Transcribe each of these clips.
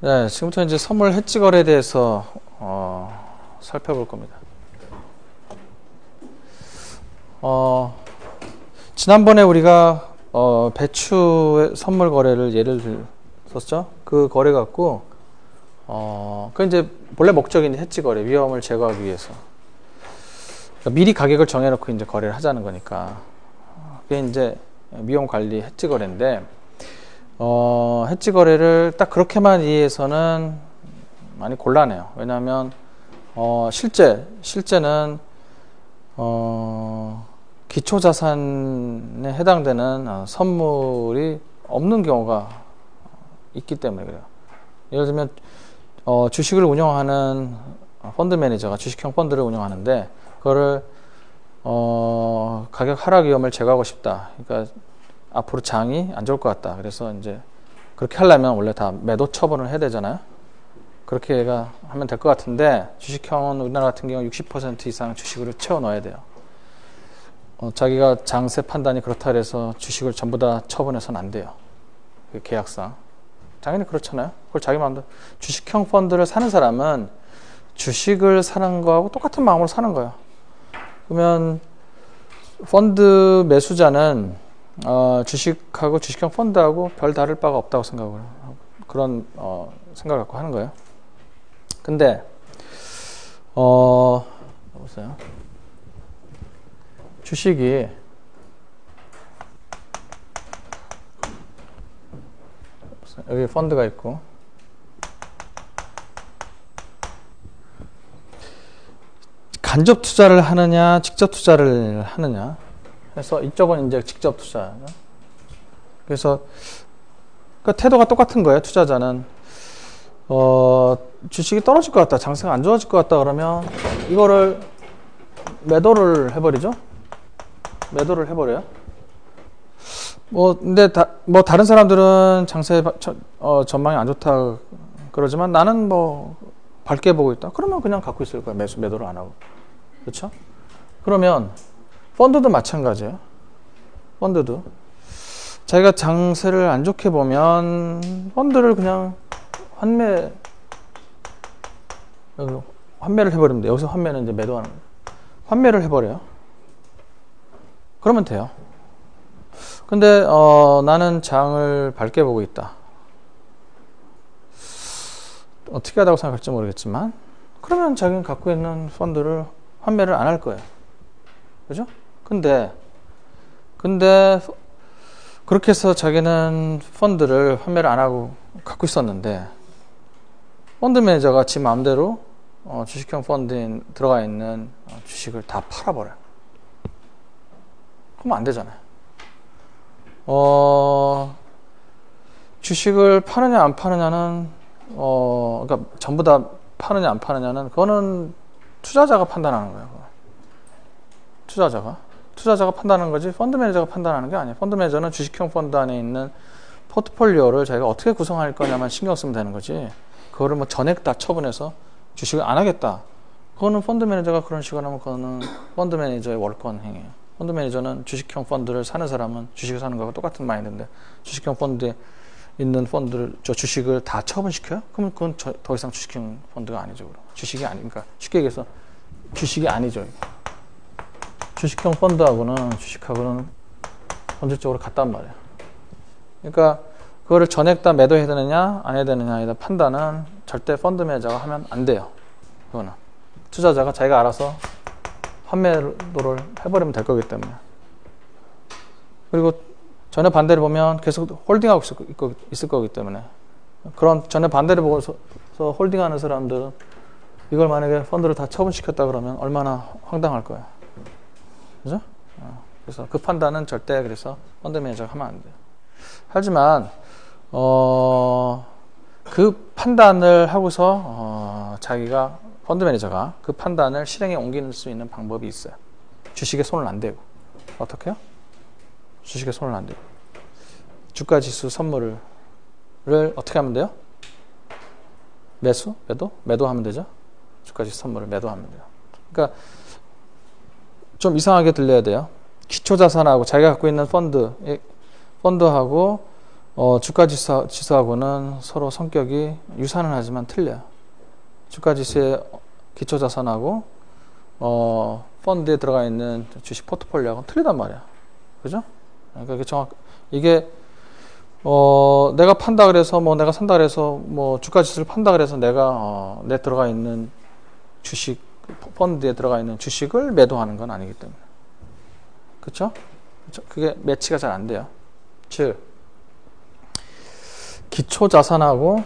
네, 지금부터 이제 선물 해지 거래에 대해서 살펴볼 겁니다. 지난번에 우리가 배추의 선물 거래를 예를 들었죠. 그 거래 갖고 그 이제 본래 목적이 이제 해지 거래, 위험을 제거하기 위해서. 그러니까 미리 가격을 정해놓고 이제 거래를 하자는 거니까 그게 이제 위험 관리 해지 거래인데. 해지 거래를 딱 그렇게만 이해해서는 많이 곤란해요. 왜냐하면 실제는 기초자산에 해당되는 선물이 없는 경우가 있기 때문에 그래요. 예를 들면 주식을 운영하는 펀드 매니저가 주식형 펀드를 운영하는데 그거를 가격 하락 위험을 제거하고 싶다. 그러니까 앞으로 장이 안 좋을 것 같다. 그래서 이제 그렇게 하려면 원래 다 매도 처분을 해야 되잖아요. 그렇게 하면 될 것 같은데 주식형은 우리나라 같은 경우 60% 이상 주식으로 채워 넣어야 돼요. 자기가 장세 판단이 그렇다 그래서 주식을 전부 다 처분해서는 안 돼요. 그 계약상. 당연히 그렇잖아요. 그걸 자기 마음대로. 주식형 펀드를 사는 사람은 주식을 사는 거하고 똑같은 마음으로 사는 거예요. 그러면 펀드 매수자는 주식하고 주식형 펀드하고 별 다를 바가 없다고 생각을 하고 그런 생각을 갖고 하는 거예요. 근데 보세요. 주식이 여기 펀드가 있고 간접 투자를 하느냐 직접 투자를 하느냐. 그래서 이쪽은 이제 직접 투자. 그래서 그 태도가 똑같은 거예요. 투자자는 주식이 떨어질 것 같다, 장세가 안 좋아질 것 같다 그러면 이거를 매도를 해버리죠. 매도를 해버려요. 근데 다른 사람들은 장세 전망이 안 좋다 그러지만 나는 밝게 보고 있다. 그러면 그냥 갖고 있을 거예요. 매도를 안 하고. 그렇죠? 그러면 펀드도 마찬가지예요. 펀드도 자기가 장세를 안 좋게 보면 펀드를 그냥 환매를 해버리면 돼요. 여기서 환매는 이제 매도하는 거예요. 환매를 해버려요. 그러면 돼요. 근데 나는 장을 밝게 보고 있다. 어떻게 하다고 생각할지 모르겠지만 그러면 자기는 갖고 있는 펀드를 환매를 안 할 거예요. 그죠? 근데 그렇게 해서 자기는 펀드를 환매를 안 하고 갖고 있었는데 펀드 매니저가 지 마음대로 주식형 펀드에 들어가 있는 주식을 다 팔아버려요. 그러면 안 되잖아요. 주식을 파느냐 안 파느냐는 그러니까 전부 다 파느냐 안 파느냐는 그거는 투자자가 판단하는 거예요. 투자자가 판단하는 거지 펀드 매니저가 판단하는 게 아니에요. 펀드 매니저는 주식형 펀드 안에 있는 포트폴리오를 자기가 어떻게 구성할 거냐만 신경 쓰면 되는 거지 그거를 전액 다 처분해서 주식을 안 하겠다. 그거는 펀드 매니저가 그런 식으로 하면 그거는 펀드 매니저의 월권 행위예요. 펀드 매니저는 주식형 펀드를 사는 사람은 주식을 사는 거하고 똑같은 마인드인데 주식형 펀드에 있는 주식을 다 처분시켜요? 그러면 그건 더 이상 주식형 펀드가 아니죠. 그럼. 주식이 아니니까 쉽게 얘기해서 주식이 아니죠. 주식형 펀드하고는 주식하고는 본질적으로 같단 말이에요. 그러니까 그거를 전액 다 매도해야 되느냐 안 해야 되느냐에 대한 판단은 절대 펀드 매니저가 하면 안 돼요. 그거는 투자자가 자기가 알아서 환매도를 해버리면 될 거기 때문에. 그리고 전혀 반대를 보면 계속 홀딩하고 있을 거기 때문에 그런 전혀 반대를 보고서 홀딩하는 사람들은 이걸 만약에 펀드를 다 처분시켰다 그러면 얼마나 황당할 거예요. 그죠? 그래서 그 판단은 절대 그래서 펀드 매니저가 하면 안 돼요. 하지만 그 판단을 하고서 자기가 펀드 매니저가 그 판단을 실행에 옮길 수 있는 방법이 있어요. 주식에 손을 안 대고. 어떻게요? 주식에 손을 안 대고. 주가지수 선물을 어떻게 하면 돼요? 매도하면 되죠. 주가지수 선물을 매도하면 돼요. 그러니까 좀 이상하게 들려야 돼요. 기초자산하고 자기가 갖고 있는 펀드하고 주가지수하고는 서로 성격이 유사는 하지만 틀려요. 주가지수의 기초자산하고 펀드에 들어가 있는 주식 포트폴리오하고는 틀리단 말이야. 그죠? 그러니까 이게 내가 판다 그래서 내가 산다 그래서 주가지수를 판다 그래서 내가 내 들어가 있는 주식 펀드에 들어가 있는 주식을 매도하는 건 아니기 때문에. 그쵸? 그게 매치가 잘 안 돼요. 즉 기초자산하고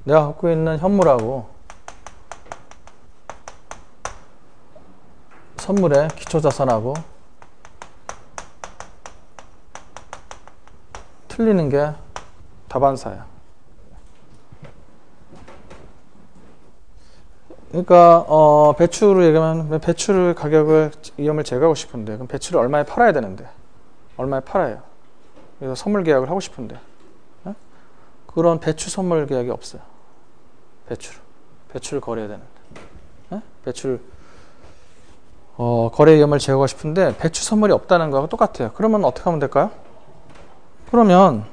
내가 갖고 있는 현물하고 선물의 기초자산하고 틀리는 게 다반사야. 그러니까 배추로 얘기하면 배추를 가격을 위험을 제거하고 싶은데 그럼 배추를 얼마에 팔아야 되는데 얼마에 팔아요. 그래서 선물 계약을 하고 싶은데 그런 배추 선물 계약이 없어요. 배추를 거래해야 되는데 배추를 거래 위험을 제거하고 싶은데 배추 선물이 없다는 거하고 똑같아요. 그러면 어떻게 하면 될까요? 그러면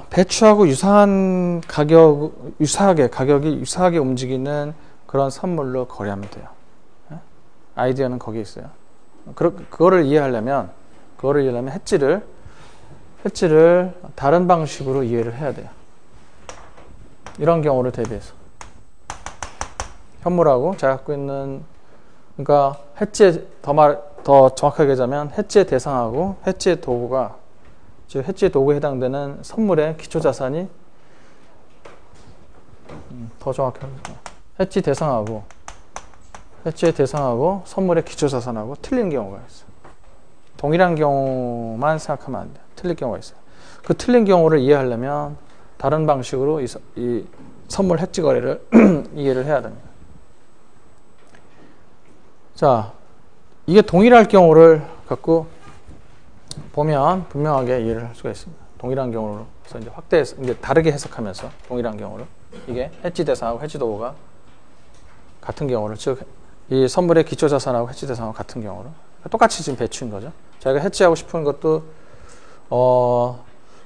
배추하고 유사한 가격이 유사하게 움직이는 그런 선물로 거래하면 돼요. 아이디어는 거기에 있어요. 그거를 이해하려면 해지를 다른 방식으로 이해를 해야 돼요. 이런 경우를 대비해서 현물하고 제가 갖고 있는 그러니까 해지의 더 정확하게 하자면 해지의 대상하고 해지의 도구가 즉 해지의 도구에 해당되는 선물의 기초자산이 더 정확하게 해지 대상하고 해지의 대상하고 선물의 기초자산하고 틀린 경우가 있어요. 동일한 경우만 생각하면 안 돼요. 틀릴 경우가 있어요. 그 틀린 경우를 이해하려면 다른 방식으로 이 선물 해지 거래를 이해를 해야 됩니다. 자, 이게 동일할 경우를 갖고 보면 분명하게 이해를 할 수가 있습니다. 동일한 경우로서 이제 확대해서 이제 다르게 해석하면서 동일한 경우를 이게 해지 대상하고 해지 도구가 같은 경우를 즉 이 선물의 기초 자산하고 해지 대상하고 같은 경우를 똑같이 지금 배추인 거죠. 자기가 해지하고 싶은 것도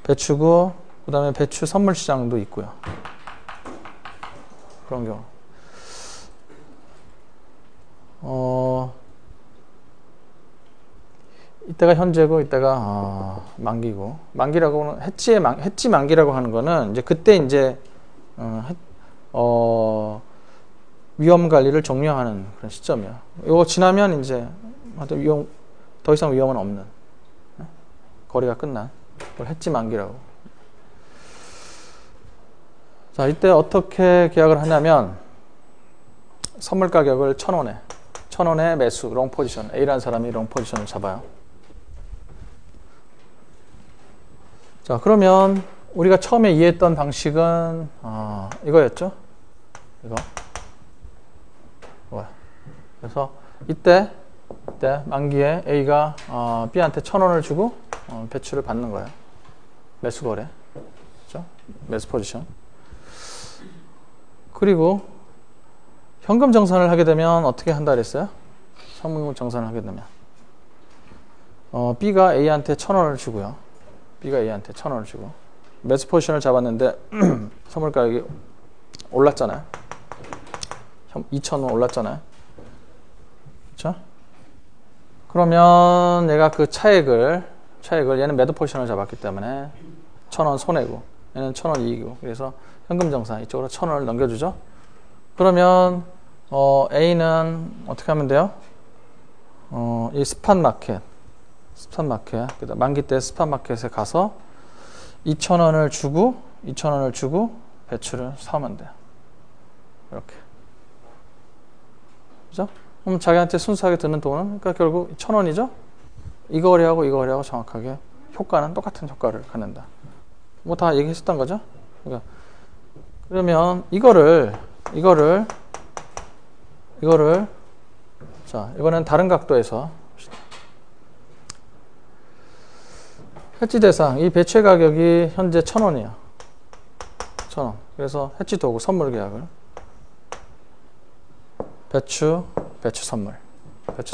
배추고 그다음에 배추 선물 시장도 있고요. 그런 경우. 이때가 현재고 이때가 만기고 만기라고는 해지 만기라고 하는 거는 이제 그때 이제 위험 관리를 종료하는 그런 시점이야. 이거 지나면 이제 더 이상 위험은 없는 거래가 끝난 그걸 해지 만기라고. 자, 이때 어떻게 계약을 하냐면 선물 가격을 1,000원에 매수 롱 포지션 A라는 사람이 롱 포지션을 잡아요. 자, 그러면 우리가 처음에 이해했던 방식은 이거였죠. 이거. 그래서 이때 만기에 A가 B한테 1,000원을 주고 배추를 받는 거예요. 매수 거래. 그렇죠? 매수 포지션. 그리고 현금 정산을 하게 되면 어떻게 한다 그랬어요? 현금 정산을 하게 되면 B가 A한테 1,000원을 주고요. B가 A한테 1,000원을 주고 매수 포지션을 잡았는데 선물 가격이 올랐잖아요. 2,000원 올랐잖아요. 그렇죠? 그러면 얘가 그 차액을 얘는 매도 포지션을 잡았기 때문에 1,000원 손해고 얘는 1,000원 이익이고 그래서 현금 정산 이쪽으로 1,000원을 넘겨주죠. 그러면 A는 어떻게 하면 돼요? 이 스팟 마켓 그다음 만기 때 스팟 마켓에 가서 2,000원을 주고 배추를 사면 돼요. 이렇게. 그죠? 그럼 자기한테 순수하게 드는 돈은 그러니까 결국 1,000원이죠? 이거 거래하고 정확하게 효과는 똑같은 효과를 갖는다. 뭐 다 얘기했었던 거죠? 그러니까 그러면 이거를 자, 이거는 다른 각도에서 해지 대상, 이 배추의 가격이 현재 1,000원이야. 1,000원. 그래서 해지 도구 선물 계약을 배추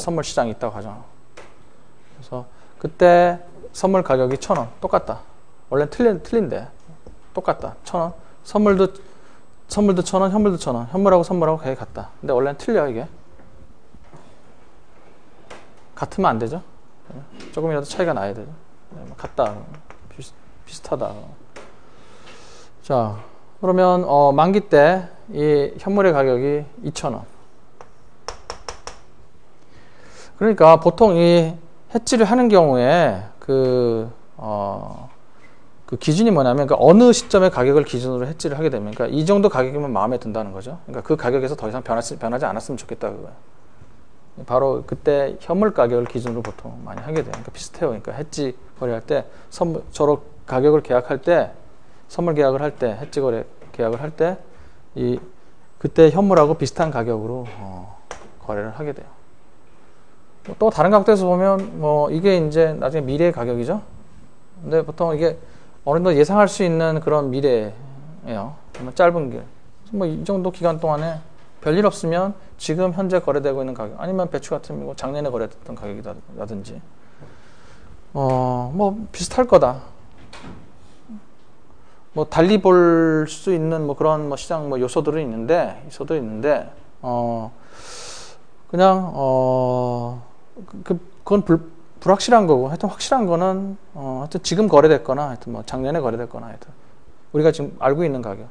선물 시장이 있다고 가정하고 그래서 그때 선물 가격이 1,000원. 똑같다. 원래 틀린데. 똑같다. 1,000원. 선물도 1,000원, 현물도 1,000원. 현물하고 선물하고 가격이 같다. 근데 원래는 틀려, 이게. 같으면 안 되죠. 조금이라도 차이가 나야 되죠. 같다. 비슷하다. 자, 그러면 만기 때 이 현물의 가격이 2,000원. 그러니까 보통 이 해지를 하는 경우에 그 기준이 뭐냐면, 그러니까 어느 시점의 가격을 기준으로 해지를 하게 되면, 그러니까 이 정도 가격이면 마음에 든다는 거죠. 그러니까 그 가격에서 더 이상 변하지 않았으면 좋겠다, 그거야. 바로 그때 현물 가격을 기준으로 보통 많이 하게 돼요. 그러니까 비슷해요. 그러니까 해지 거래할 때 저로 가격을 계약할 때, 선물 계약을 할 때, 해지 거래 계약을 할 때 그때 현물하고 비슷한 가격으로 거래를 하게 돼요. 또 다른 각도에서 보면 이게 이제 나중에 미래의 가격이죠. 근데 보통 이게 어느 정도 예상할 수 있는 그런 미래예요. 짧은 길. 이 정도 기간 동안에 별일 없으면 지금 현재 거래되고 있는 가격, 아니면 배추 같은 거 작년에 거래됐던 가격이라든지 비슷할 거다. 달리 볼 수 있는 그런 시장 요소들은 있는데, 그냥 그건 불확실한 거고, 하여튼 확실한 거는 하여튼 지금 거래됐거나, 하여튼 작년에 거래됐거나, 하여튼 우리가 지금 알고 있는 가격.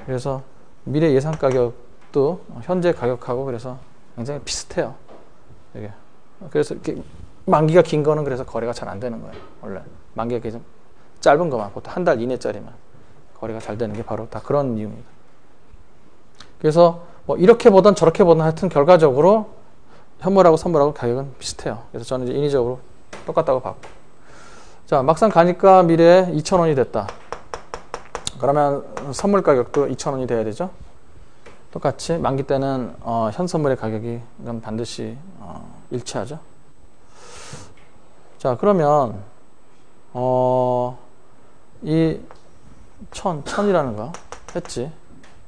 그래서 미래 예상 가격도 현재 가격하고 그래서 굉장히 비슷해요. 이게. 그래서 이렇게 만기가 긴 거는 그래서 거래가 잘 안 되는 거예요. 원래 만기가 계속 짧은 것만, 보통 한 달 이내짜리만 거래가 잘 되는 게 바로 다 그런 이유입니다. 그래서 이렇게 보든 저렇게 보든 하여튼 결과적으로 현물하고 선물하고 가격은 비슷해요. 그래서 저는 이제 인위적으로 똑같다고 봤고. 자, 막상 가니까 미래에 2,000원이 됐다. 그러면 선물 가격도 2,000원이 돼야 되죠. 똑같이 만기 때는 현 선물의 가격이 이건 반드시 일치하죠. 자, 그러면 이 1,000이라는 거 했지.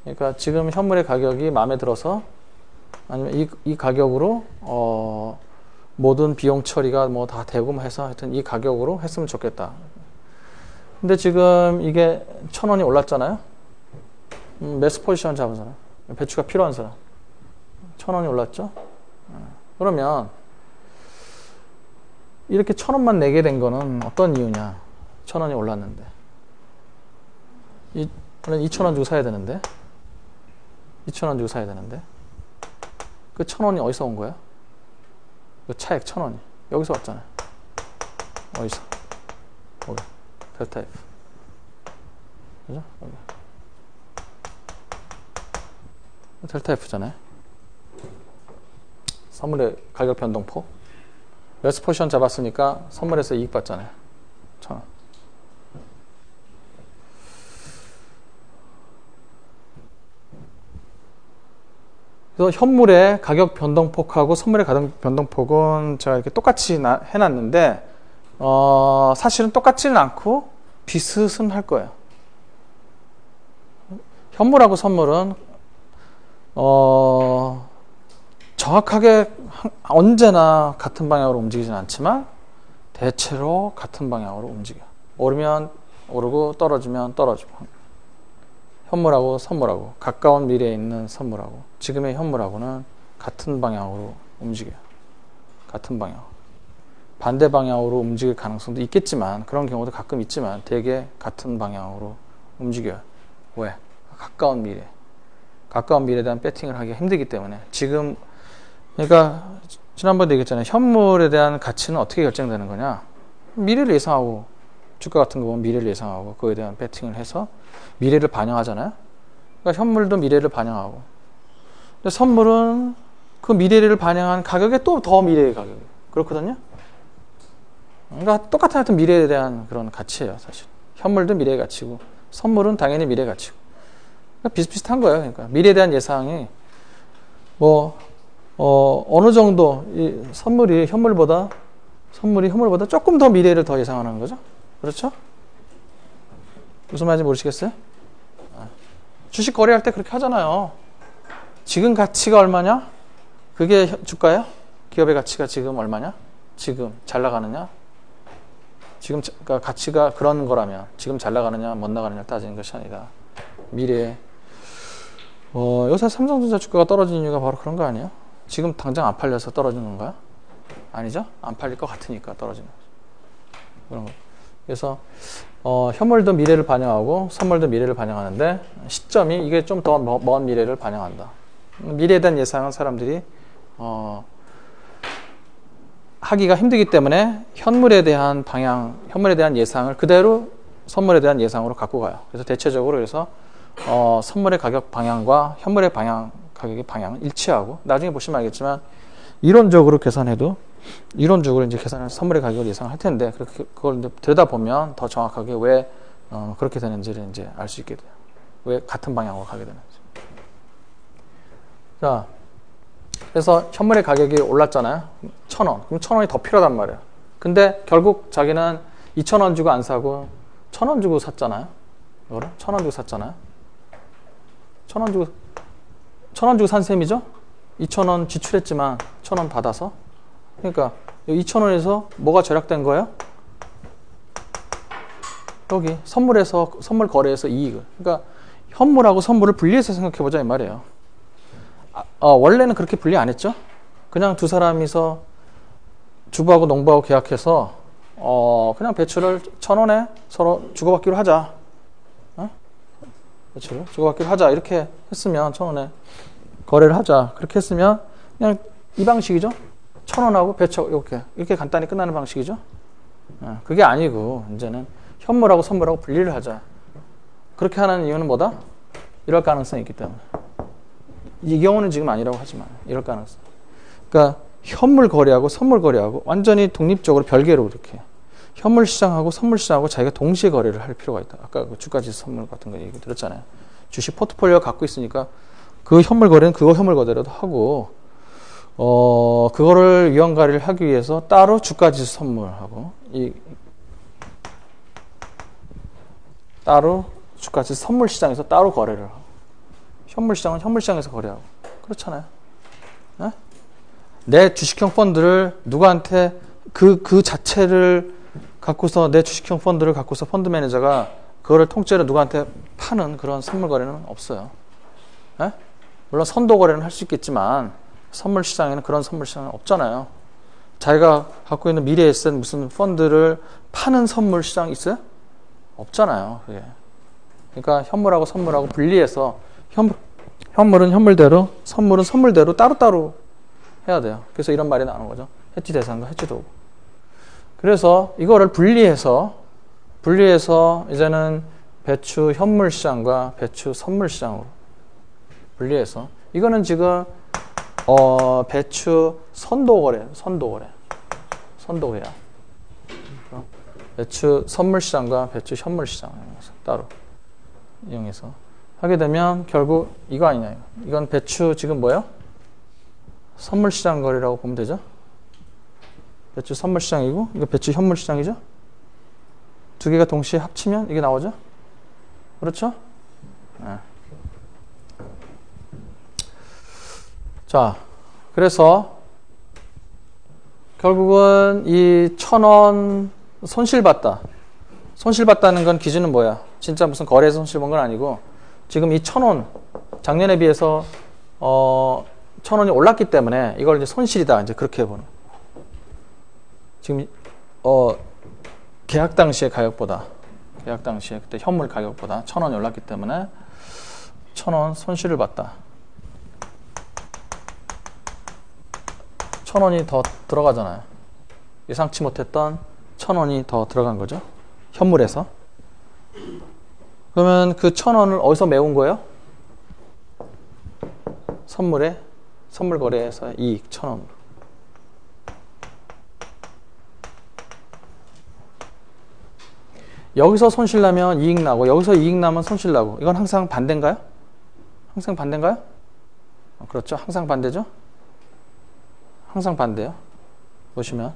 그러니까 지금 현물의 가격이 마음에 들어서, 아니면 이 가격으로 모든 비용 처리가 다 되고 해서 하여튼 이 가격으로 했으면 좋겠다. 근데 지금 이게 1,000원이 올랐잖아요. 매수 포지션 잡은 사람, 배추가 필요한 사람, 1,000원이 올랐죠. 그러면 이렇게 1,000원만 내게 된 거는 어떤 이유냐? 1,000원이 올랐는데 원래 2,000원 주고 사야 되는데, 2,000원 주고 사야 되는데, 그 1,000원이 어디서 온 거야? 그 차액 1,000원이 여기서 왔잖아요. 어디서? 여기 델타 F, 그죠? 여기 델타 F잖아요. 선물의 가격 변동폭. 매수 포지션 잡았으니까 선물에서 이익 받잖아요. 1,000원. 그래서 현물의 가격 변동폭하고 선물의 가격 변동폭은 제가 이렇게 똑같이 해놨는데, 사실은 똑같지는 않고 비슷은 할 거예요. 현물하고 선물은 정확하게 언제나 같은 방향으로 움직이진 않지만 대체로 같은 방향으로 움직여요. 오르면 오르고 떨어지면 떨어지고. 현물하고 선물하고, 가까운 미래에 있는 선물하고 지금의 현물하고는 같은 방향으로 움직여요. 같은 방향. 반대 방향으로 움직일 가능성도 있겠지만, 그런 경우도 가끔 있지만 대개 같은 방향으로 움직여요. 왜? 가까운 미래. 가까운 미래에 대한 배팅을 하기가 힘들기 때문에. 지금, 그러니까 지난번에 얘기했잖아요. 현물에 대한 가치는 어떻게 결정되는 거냐? 미래를 예상하고, 주가 같은 거 보면 미래를 예상하고 그거에 대한 배팅을 해서 미래를 반영하잖아요. 그러니까 현물도 미래를 반영하고, 근데 선물은 그 미래를 반영한 가격에 또 더 미래의 가격이에요. 그렇거든요. 그러니까 똑같은 하여튼 미래에 대한 그런 가치예요. 사실 현물도 미래의 가치고 선물은 당연히 미래의 가치고, 그러니까 비슷비슷한 거예요. 그러니까 미래에 대한 예상이 어느 정도 이 선물이 현물보다 조금 더 미래를 더 예상하는 거죠. 그렇죠? 무슨 말인지 모르시겠어요? 주식 거래할 때 그렇게 하잖아요. 지금 가치가 얼마냐? 그게 주가예요? 기업의 가치가 지금 얼마냐? 지금 잘 나가느냐? 지금 그러니까 가치가 그런 거라면 지금 잘 나가느냐 못 나가느냐 따지는 것이 아니라 미래에 요새 삼성전자 주가가 떨어지는 이유가 바로 그런 거 아니에요? 지금 당장 안 팔려서 떨어지는 건가요? 아니죠? 안 팔릴 것 같으니까 떨어지는 거죠. 그런 거. 그래서 현물도 미래를 반영하고 선물도 미래를 반영하는데 시점이 이게 좀 더 먼 미래를 반영한다. 미래에 대한 예상은 사람들이 하기가 힘들기 때문에 현물에 대한 방향, 현물에 대한 예상을 그대로 선물에 대한 예상으로 갖고 가요. 그래서 대체적으로 그래서 선물의 가격 방향과 현물의 방향, 가격의 방향은 일치하고 나중에 보시면 알겠지만 이론적으로 계산해도 이론적으로 이제 계산해서 선물의 가격을 예상할 텐데 그걸 이제 들여다보면 더 정확하게 왜 그렇게 되는지를 이제 알 수 있게 돼요. 왜 같은 방향으로 가게 되는지. 자, 그래서 현물의 가격이 올랐잖아요. 1,000원. 그럼 1,000원이 더 필요하단 말이에요. 근데 결국 자기는 2,000원 주고 안 사고 1,000원 주고 샀잖아요. 이거를 1,000원 주고 샀잖아요. 1,000원 주고 산 셈이죠? 2,000원 지출했지만 1,000원 받아서. 그러니까 2,000원에서 뭐가 절약된 거예요? 여기 선물 거래에서 이익을. 그러니까 현물하고 선물을 분리해서 생각해보자 이 말이에요. 원래는 그렇게 분리 안 했죠? 그냥 두 사람이서 주부하고 농부하고 계약해서 그냥 배추를 1,000원에 서로 주고받기로 하자. 배추를 주고받기로 하자. 이렇게 했으면 1,000원에 거래를 하자. 그렇게 했으면 그냥 이 방식이죠? 1,000원하고 배추 이렇게 간단히 끝나는 방식이죠? 그게 아니고 이제는 현물하고 선물하고 분리를 하자. 그렇게 하는 이유는 뭐다? 이럴 가능성이 있기 때문에. 이 경우는 지금 아니라고 하지만 이럴 가능성. 그러니까 현물 거래하고 선물 거래하고 완전히 독립적으로 별개로 이렇게 현물 시장하고 선물 시장하고 자기가 동시에 거래를 할 필요가 있다. 아까 그 주가지수 선물 같은 거 얘기 드렸잖아요. 주식 포트폴리오 갖고 있으니까 그 현물 거래는 그거 현물 거래라도 하고 그거를 위험관리를 하기 위해서 따로 주가지수 선물하고 따로 주가지수 선물 시장에서 따로 거래를 하고 현물 시장은 현물 시장에서 거래하고 그렇잖아요. 네? 내 주식형 펀드를 누구한테 그 자체를 갖고서 내 주식형 펀드를 갖고서 펀드 매니저가 그거를 통째로 누구한테 파는 그런 선물 거래는 없어요. 네? 물론 선도 거래는 할 수 있겠지만 선물 시장에는 그런 선물 시장은 없잖아요. 자기가 갖고 있는 미래 에셋 무슨 펀드를 파는 선물 시장 있어요? 없잖아요. 그게. 그러니까 현물하고 선물하고 분리해서 현물은 현물대로 선물은 선물대로 따로따로 해야 돼요. 그래서 이런 말이 나오는 거죠. 해지 대상과 해지 도구. 그래서 이거를 분리해서 이제는 배추 현물 시장과 배추 선물 시장으로 분리해서 이거는 지금 배추 선도거래 선도회야. 배추 선물 시장과 배추 현물 시장 따로 이용해서 하게 되면 결국 이거 아니냐. 이건 배추 지금 뭐예요? 선물 시장 거래라고 보면 되죠. 배추 선물 시장이고 이거 배추 현물 시장이죠. 두 개가 동시에 합치면 이게 나오죠. 그렇죠? 네. 자, 그래서 결국은 이 1,000원 손실봤다는 건 기준은 뭐야? 진짜 무슨 거래에서 손실 본 건 아니고 지금 이 1,000원 작년에 비해서 1,000원이 올랐기 때문에 이걸 이제 손실이다. 이제 그렇게 보는. 지금 계약 당시의 가격보다 그때 현물 가격보다 1,000원이 올랐기 때문에 1,000원 손실을 봤다. 1,000원이 더 들어가잖아요. 예상치 못했던 1,000원이 더 들어간 거죠. 현물에서. 그러면 그 1,000원을 어디서 메운 거예요? 선물 거래에서 이익 1,000원. 여기서 손실 나면 이익 나고 여기서 이익 나면 손실 나고 이건 항상 반대인가요? 항상 반대인가요? 그렇죠. 항상 반대죠. 항상 반대요. 보시면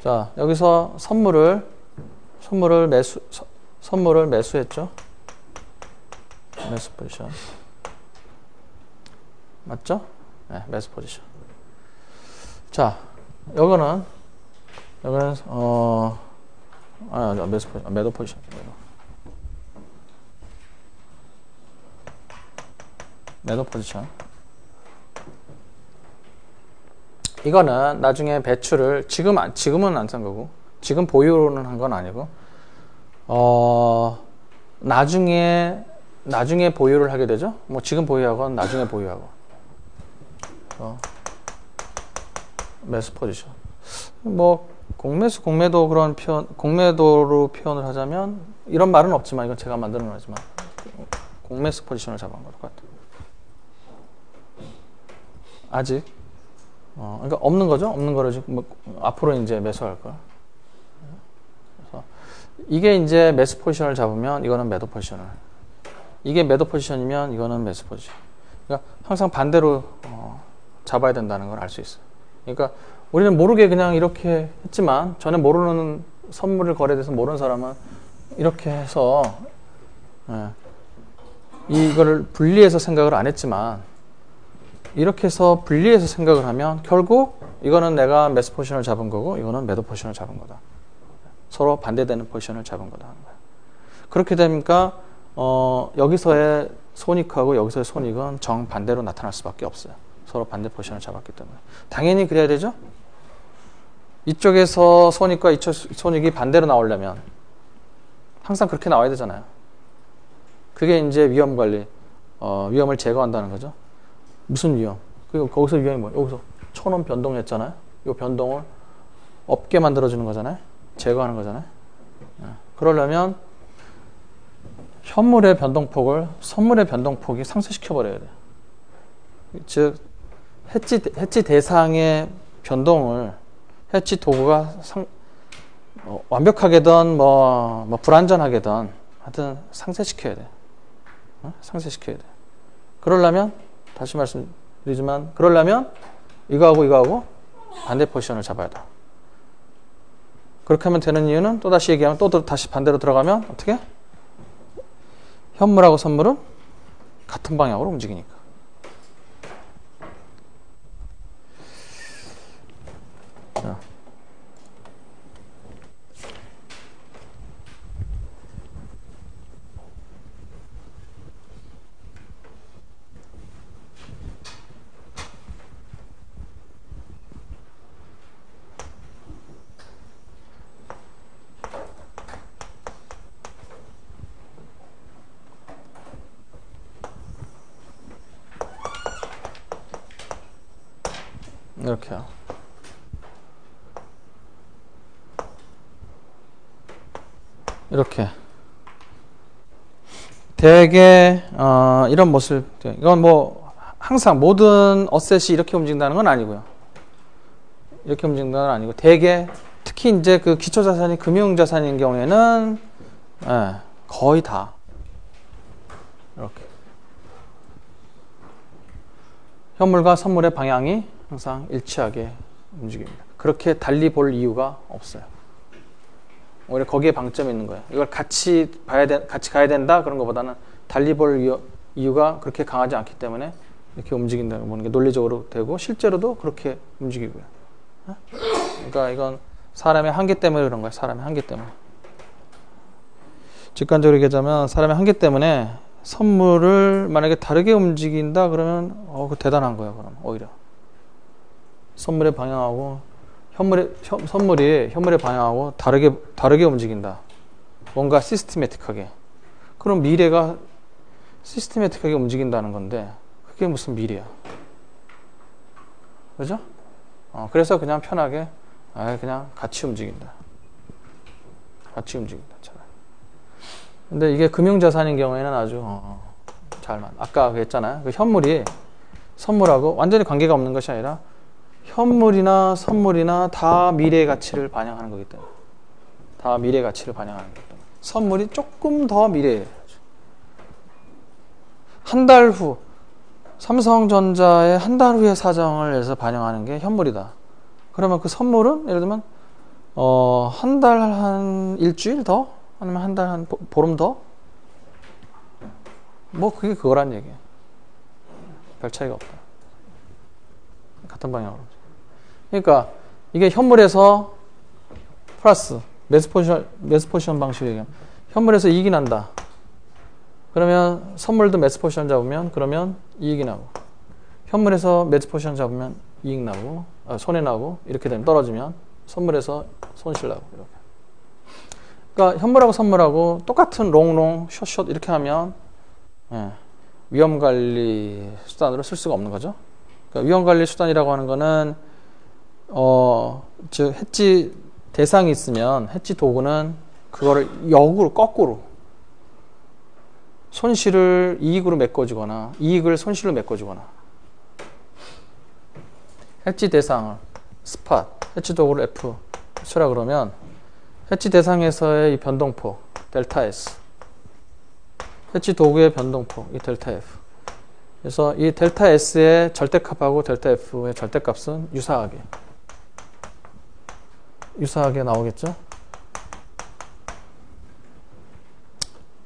자 여기서 선물을 매수했죠. 매수 포지션 맞죠? 네, 매수 포지션. 자, 요거는 여기는 매도 포지션. 매도 포지션. 이거는 나중에 배출을 지금은 안 산 거고, 지금 보유로는 한 건 아니고, 나중에 보유를 하게 되죠. 뭐 지금 보유하건 나중에 보유하고. 매수 포지션. 뭐 공매수, 공매도 그런 공매도로 표현을 하자면 이런 말은 없지만 이건 제가 만드는 거지만 공매수 포지션을 잡은 것 같아요. 아직 그러니까 없는 거죠. 없는 거를 지금 뭐 앞으로 이제 매수할 거야. 그래서 이게 이제 매수 포지션을 잡으면 이거는 매도 포지션을. 이게 매도 포지션이면 이거는 매수 포지션. 그러니까 항상 반대로 잡아야 된다는 걸 알 수 있어요. 그러니까 우리는 모르게 그냥 이렇게 했지만 전에 모르는 선물을 거래돼서 모르는 사람은 이렇게 해서 이거를 분리해서 생각을 안 했지만 이렇게 해서 분리해서 생각을 하면 결국 이거는 내가 매수 포지션을 잡은 거고 이거는 매도 포지션을 잡은 거다. 서로 반대되는 포지션을 잡은 거다 하는 거야. 그렇게 되니까 여기서의 손익하고 여기서의 손익은 정반대로 나타날 수밖에 없어요. 서로 반대 포지션을 잡았기 때문에. 당연히 그래야 되죠. 이쪽에서 손익과 이쪽 손익이 반대로 나오려면 항상 그렇게 나와야 되잖아요. 그게 이제 위험 관리, 위험을 제거한다는 거죠. 무슨 위험? 거기서 위험이 뭐예요? 여기서 1,000원 변동했잖아요. 이 변동을 없게 만들어주는 거잖아요. 제거하는 거잖아요. 그러려면 현물의 변동폭을 선물의 변동폭이 상쇄시켜버려야 돼요. 즉 해지 대상의 변동을 해지 도구가 완벽하게든 뭐 불완전하게든 하여튼 상쇄시켜야 돼. 상쇄시켜야 돼. 그러려면 다시 말씀드리지만 그러려면 이거하고 반대 포지션을 잡아야 돼. 그렇게 하면 되는 이유는 또다시 얘기하면 또 다시 반대로 들어가면 어떻게? 현물하고 선물은 같은 방향으로 움직이니까. 자. 이렇게요. 이렇게 되게 이런 모습. 이건 뭐 항상 모든 어셋이 이렇게 움직인다는 건 아니고요. 이렇게 움직인다는 건 아니고 되게 특히 이제 그 기초자산이 금융자산인 경우에는 거의 다 이렇게 현물과 선물의 방향이 항상 일치하게 움직입니다. 그렇게 달리 볼 이유가 없어요. 오히려 거기에 방점이 있는 거예요. 이걸 같이 가야 된다 그런 것보다는 달리 볼 이유가 그렇게 강하지 않기 때문에 이렇게 움직인다는 보는 게 논리적으로 되고 실제로도 그렇게 움직이고요. 그러니까 이건 사람의 한계 때문에 그런 거예요. 사람의 한계 때문에. 직관적으로 얘기하자면 사람의 한계 때문에 선물을 만약에 다르게 움직인다 그러면 그거 대단한 거예요. 그럼 오히려 선물의 방향하고 선물이 현물의 방향하고 다르게 움직인다. 뭔가 시스테매틱하게. 그럼 미래가 시스테매틱하게 움직인다는 건데 그게 무슨 미래야? 그죠? 그래서 그냥 편하게 그냥 같이 움직인다. 같이 움직인다. 차라리. 근데 이게 금융자산인 경우에는 아주 아까 그랬잖아요. 그 현물이 선물하고 완전히 관계가 없는 것이 아니라 현물이나 선물이나 다 미래의 가치를 반영하는 거기 때문에 다 미래의 가치를 반영하는 거기 때문에 선물이 조금 더 미래에 한 달 후 삼성전자의 한 달 후의 사정을 해서 반영하는 게 현물이다. 그러면 그 선물은 예를 들면 한 달 한 일주일 더 아니면 한 달 한 보름 더 뭐 그게 그거란 얘기예요. 별 차이가 없다. 같은 방향으로. 그러니까 이게 현물에서 플러스 매스 포지션 방식으로 얘기하면 현물에서 이익이 난다. 그러면 선물도 매스 포지션 잡으면 그러면 이익이 나고 현물에서 매스 포지션 잡으면 이익 나고 손해 나고 이렇게 되면 떨어지면 선물에서 손실 나고 이렇게. 그러니까 현물하고 선물하고 똑같은 롱, 숏 이렇게 하면 위험 관리 수단으로 쓸 수가 없는 거죠. 그러니까 위험 관리 수단이라고 하는 거는 즉 해지 대상이 있으면 해지 도구는 그거를 역으로 거꾸로 손실을 이익으로 메꿔주거나 이익을 손실로 메꿔주거나 해지 대상을 스팟, 해지 도구를 F 치라 그러면 해지 대상에서의 이 변동폭 델타 S, 해지 도구의 변동폭 이 델타 F. 그래서 이 델타 S의 절대값하고 델타 F의 절대값은 유사하게 나오겠죠?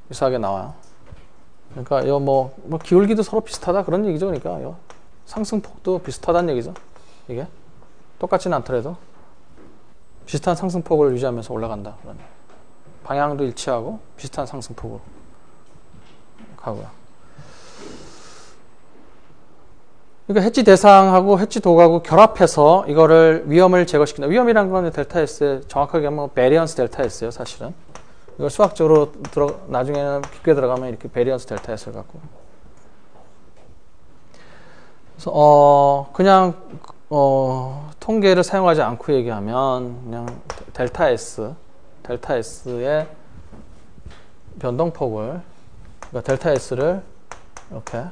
유사하게 나와요. 그러니까 이거 뭐 기울기도 서로 비슷하다 그런 얘기죠. 그러니까 이거 상승폭도 비슷하다는 얘기죠. 이게 똑같지는 않더라도 비슷한 상승폭을 유지하면서 올라간다. 그런 방향도 일치하고 비슷한 상승폭으로 가고요. 그러니까 해지 대상하고 해지 도구하고 결합해서 이거를 위험을 제거시킨다. 위험이라는 건 델타 S에 정확하게 하면 베리언스 델타 S예요, 사실은. 이걸 수학적으로 나중에는 깊게 들어가면 이렇게 베리언스 델타 S를 갖고. 그래서 그냥 통계를 사용하지 않고 얘기하면 그냥 델타 S의 변동폭을 그러니까 델타 S를 이렇게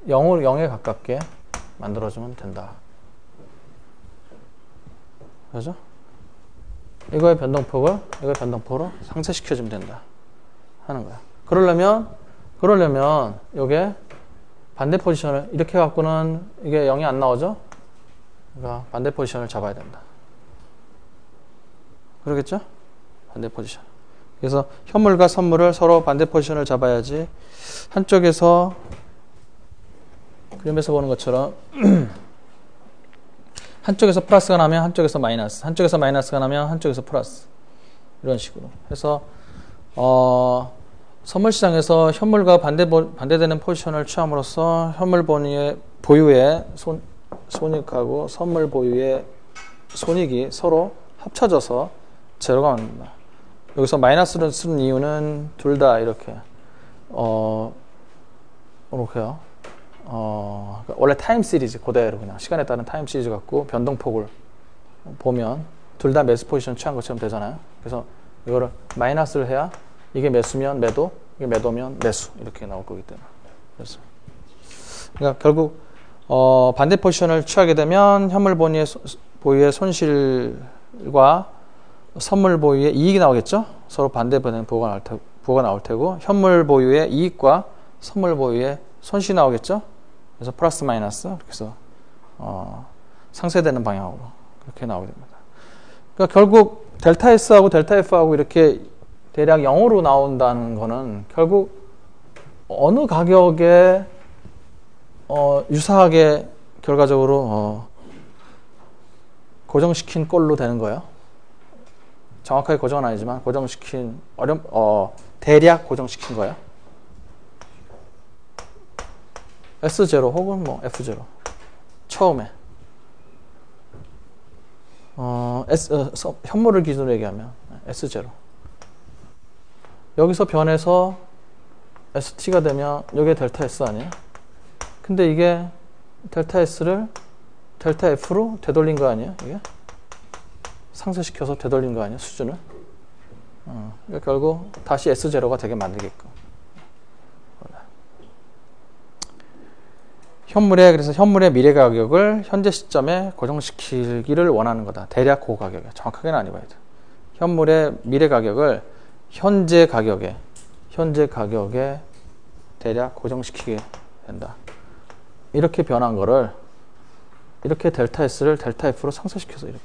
0에 가깝게 만들어주면 된다. 그죠? 이거의 변동폭으로 상쇄시켜주면 된다. 하는 거야. 그러려면 요게 반대 포지션을 이렇게 갖고는 이게 0이 안 나오죠? 그러니까 반대 포지션을 잡아야 된다. 그러겠죠? 반대 포지션. 그래서 현물과 선물을 서로 반대 포지션을 잡아야지 한쪽에서 그림에서 보는 것처럼 한쪽에서 플러스가 나면 한쪽에서 마이너스, 한쪽에서 마이너스가 나면 한쪽에서 플러스 이런 식으로 해서 선물 시장에서 현물과 반대되는 포지션을 취함으로써 현물 보유의 손익하고 선물 보유의 손익이 서로 합쳐져서 제로가 옵니다. 여기서 마이너스를 쓰는 이유는 둘 다 이렇게요. 원래 타임 시리즈 그대로 그냥 시간에 따른 타임 시리즈 갖고 변동폭을 보면 둘 다 매수 포지션 취한 것처럼 되잖아요. 그래서 이거를 마이너스를 해야 이게 매수면 매도, 이게 매도면 매수 이렇게 나올 거기 때문에. 그래서 그러니까 결국 반대 포지션을 취하게 되면 현물 보유의 손실과 선물 보유의 이익이 나오겠죠. 서로 반대되는 부호가 나올 테고 현물 보유의 이익과 선물 보유의 손실이 나오겠죠. 그래서 플러스 마이너스 이렇게 해서 상쇄되는 방향으로 그렇게 나오게 됩니다. 그러니까 결국 델타 S하고 델타 F하고 이렇게 대략 0으로 나온다는 거는 결국 어느 가격에 유사하게 결과적으로 고정시킨 꼴로 되는 거예요. 정확하게 고정은 아니지만 고정시킨 대략 고정시킨 거예요. S0 혹은 뭐 F0 처음에 현물을 기준으로 얘기하면 S0 여기서 변해서 ST가 되면 이게 델타 S 아니에요? 근데 이게 델타 S를 델타 F로 되돌린 거 아니에요? 이게 상쇄시켜서 되돌린 거 아니에요? 수준을 그러니까 결국 다시 S0가 되게 만들게끔 그래서 현물의 미래 가격을 현재 시점에 고정시키기를 원하는 거다. 대략 그 가격에. 정확하게는 아니봐야 돼. 현물의 미래 가격을 현재 가격에 대략 고정시키게 된다. 이렇게 변한 거를 이렇게 델타 S를 델타 F로 상쇄시켜서 이렇게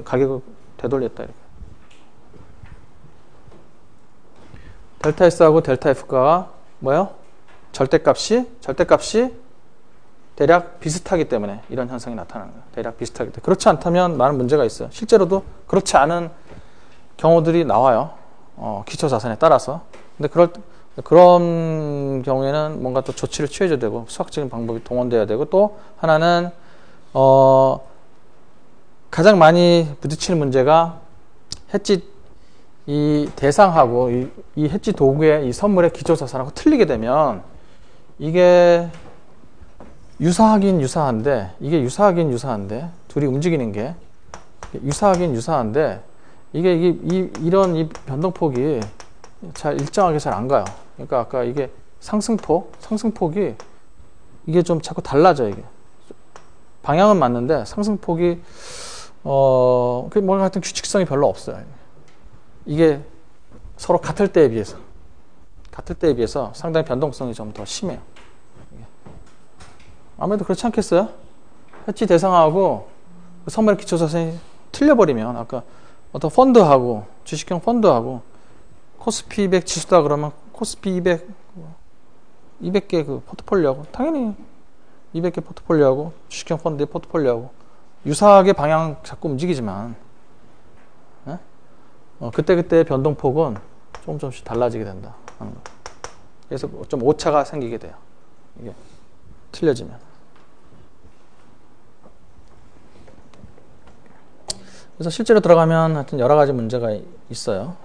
가격을 되돌렸다. 이렇게. 델타 S하고 델타 F가 뭐예요? 절대값이 대략 비슷하기 때문에 이런 현상이 나타나는 거예요. 대략 비슷하기 때문에. 그렇지 않다면 많은 문제가 있어요. 실제로도 그렇지 않은 경우들이 나와요. 기초 자산에 따라서. 근데 그런 경우에는 뭔가 또 조치를 취해줘야 되고 수학적인 방법이 동원돼야 되고, 또 하나는 가장 많이 부딪히는 문제가 해지 이 대상하고 이 해지 도구의 이 선물의 기초 자산하고 틀리게 되면 이게 유사하긴 유사한데 둘이 움직이는 게 유사하긴 유사한데 이런 이 변동폭이 잘 일정하게 잘 안 가요. 그러니까 아까 이게 상승폭이 이게 좀 자꾸 달라져요. 이게 방향은 맞는데 상승폭이 뭔가 같은 규칙성이 별로 없어요. 이게 서로 같을 때에 비해서 상당히 변동성이 좀 더 심해요. 아무래도 그렇지 않겠어요? 해지 대상하고 선물 기초 자산이 틀려버리면, 아까 어떤 펀드하고 주식형 펀드하고 코스피 200 지수다 그러면 코스피 200개 그 포트폴리오하고 당연히 200개 포트폴리오하고 주식형 펀드의 포트폴리오하고 유사하게 방향 자꾸 움직이지만 그때그때 변동폭은 조금씩 달라지게 된다. 그래서 좀 오차가 생기게 돼요. 이게 틀려지면. 그래서 실제로 들어가면 하여튼 여러 가지 문제가 있어요.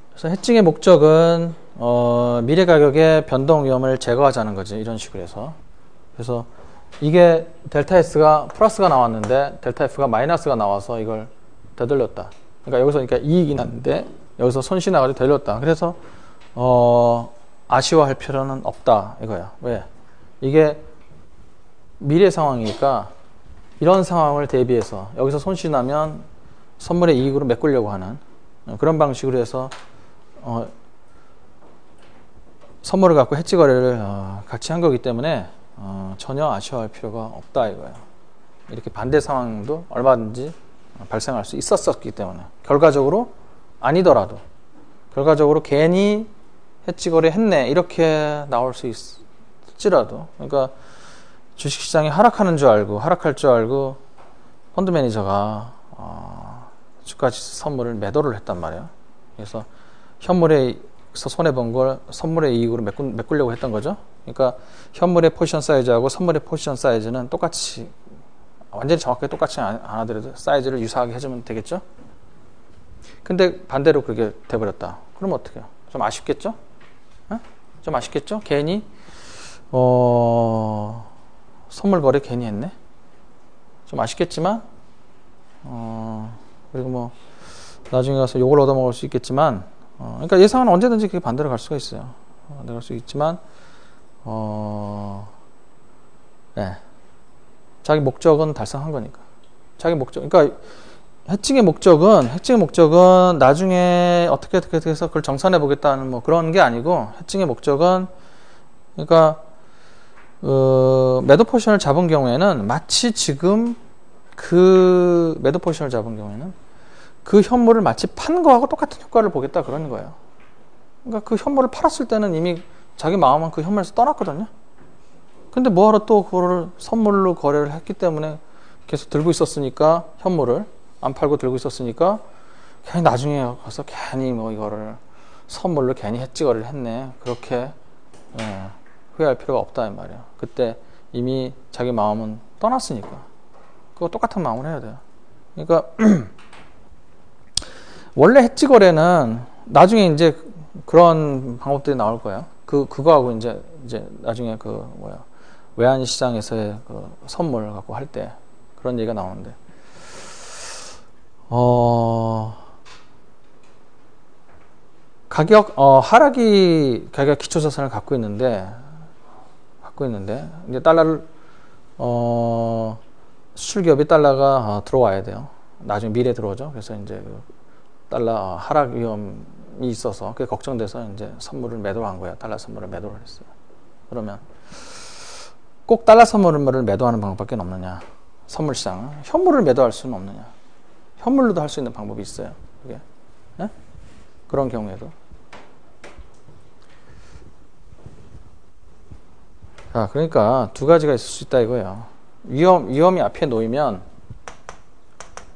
그래서 해칭의 목적은 미래 가격의 변동 위험을 제거하자는 거지. 이런 식으로 해서. 그래서 이게 델타 S가 플러스가 나왔는데 델타 F가 마이너스가 나와서 이걸 되돌렸다. 그러니까 여기서 이익이 났는데 여기서 손실이 나가지고 되돌렸다. 그래서 아쉬워할 필요는 없다 이거야. 왜? 이게 미래 상황이니까 이런 상황을 대비해서 여기서 손실이 나면 선물의 이익으로 메꾸려고 하는 그런 방식으로 해서 선물을 갖고 해지 거래를 같이 한 거기 때문에 전혀 아쉬워할 필요가 없다 이거예요. 이렇게 반대 상황도 얼마든지 발생할 수 있었기 때문에 결과적으로 아니더라도 결과적으로 괜히 해지 거래 했네 이렇게 나올 수 있을지라도, 그러니까 주식시장이 하락할 줄 알고 펀드 매니저가 주가지수 선물을 매도를 했단 말이에요. 그래서 현물에서 손해본 걸 선물의 이익으로 메꾸려고 했던 거죠. 그러니까 현물의 포지션 사이즈하고 선물의 포지션 사이즈는 똑같이, 완전히 정확하게 똑같이 안 하더라도 사이즈를 유사하게 해주면 되겠죠. 근데 반대로 그렇게 돼버렸다. 그러면 어떻게 해요? 좀 아쉽겠죠? 좀 아쉽겠죠? 괜히 선물 거래 괜히 했네. 좀 아쉽겠지만 그리고 뭐 나중에 가서 욕을 얻어먹을 수 있겠지만 그러니까 예상은 언제든지 그게 반대로 갈 수가 있어요. 반대로 갈 수 있지만 네. 자기 목적은 달성한 거니까. 자기 목적, 그러니까 해칭의 목적은 나중에 어떻게 해서 그걸 정산해 보겠다는 뭐 그런 게 아니고, 해칭의 목적은 그러니까 매도 포지션을 잡은 경우에는 마치 지금 그 매도 포지션을 잡은 경우에는 그 현물을 마치 판 거하고 똑같은 효과를 보겠다 그러는 거예요. 그러니까 그 현물을 팔았을 때는 이미 자기 마음은 그 현물에서 떠났거든요. 근데 뭐하러 또 그거를 선물로 거래를 했기 때문에 계속 들고 있었으니까, 현물을 안 팔고 들고 있었으니까 괜히 나중에 가서 괜히 뭐 이거를 선물로 괜히 해지 거래를 했네 그렇게 후회할 필요가 없다 이 말이에요. 그때 이미 자기 마음은 떠났으니까 그거 똑같은 마음을 해야 돼요. 그러니까 원래 해지 거래는 나중에 이제 그런 방법들이 나올 거예요. 그거하고 이제 나중에 외환 시장에서의 그 선물 갖고 할 때 그런 얘기가 나오는데, 하락이 가격 기초 자산을 갖고 있는데 이제 달러를 수출 기업이 달러가 들어와야 돼요. 나중에 미래 들어오죠. 그래서 이제 달러 하락 위험이 있어서 그게 걱정돼서 이제 선물을 매도를 한 거예요. 달러 선물을 매도를 했어요. 그러면 꼭 달러 선물을 매도하는 방법밖에 없느냐? 선물 시장은 현물을 매도할 수는 없느냐? 현물로도 할 수 있는 방법이 있어요. 그게 네? 그런 경우에도 자, 그러니까 두 가지가 있을 수 있다 이거예요. 위험이 앞에 놓이면,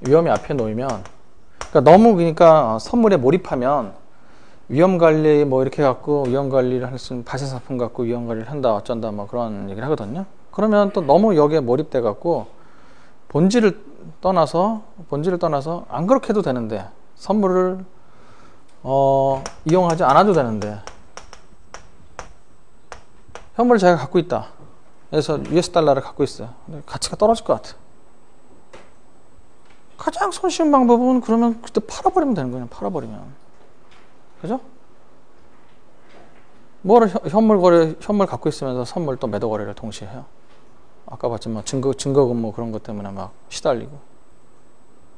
그러니까 너무 그러니까 선물에 몰입하면 위험 관리 뭐 이렇게 갖고 위험 관리를 할 수 있는 파생 상품 갖고 위험 관리를 한다 어쩐다 뭐 그런 얘기를 하거든요. 그러면 또 너무 여기에 몰입돼 갖고 본질을 떠나서 안 그렇게 해도 되는데 선물을 이용하지 않아도 되는데 현물을 자기가 갖고 있다. 그래서 US 달러를 갖고 있어요. 근데 가치가 떨어질 것 같아. 가장 손쉬운 방법은 그러면 그때 팔아버리면 되는 거예요. 팔아버리면. 그죠? 뭐를 현물 갖고 있으면서 선물 또 매도 거래를 동시에 해요. 아까 봤지만 증거금 뭐 그런 것 때문에 막 시달리고.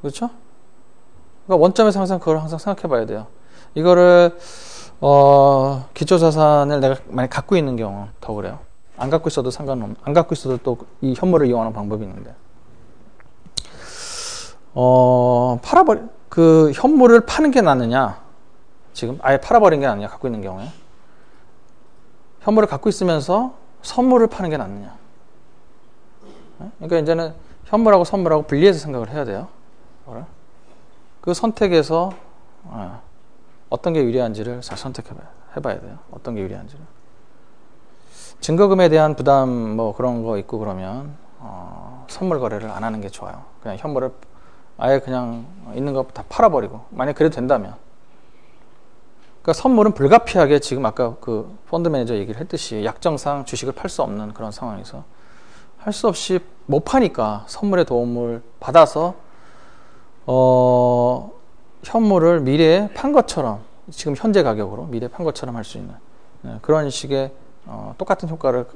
그렇죠? 그러니까 원점에서 항상 그걸 항상 생각해 봐야 돼요. 이거를, 기초자산을 내가 만약 갖고 있는 경우 더 그래요. 안 갖고 있어도 안 갖고 있어도 또 이 현물을 이용하는 방법이 있는데. 그 현물을 파는 게 낫느냐? 지금 아예 팔아버린 게 낫느냐? 갖고 있는 경우에. 현물을 갖고 있으면서 선물을 파는 게 낫느냐? 그러니까 이제는 현물하고 선물하고 분리해서 생각을 해야 돼요. 그 선택에서 어떤 게 유리한지를 잘 해봐야 돼요. 어떤 게 유리한지를. 증거금에 대한 부담 뭐 그런 거 있고 그러면 선물 거래를 안 하는 게 좋아요. 그냥 현물을 아예 그냥 있는 거 다 팔아버리고 만약 그래도 된다면. 그러니까 선물은 불가피하게 지금 아까 그 펀드 매니저 얘기를 했듯이 약정상 주식을 팔 수 없는 그런 상황에서 할 수 없이 못 파니까 선물의 도움을 받아서 현물을 미래에 판 것처럼 지금 현재 가격으로 미래에 판 것처럼 할 수 있는 그런 식의 똑같은 효과를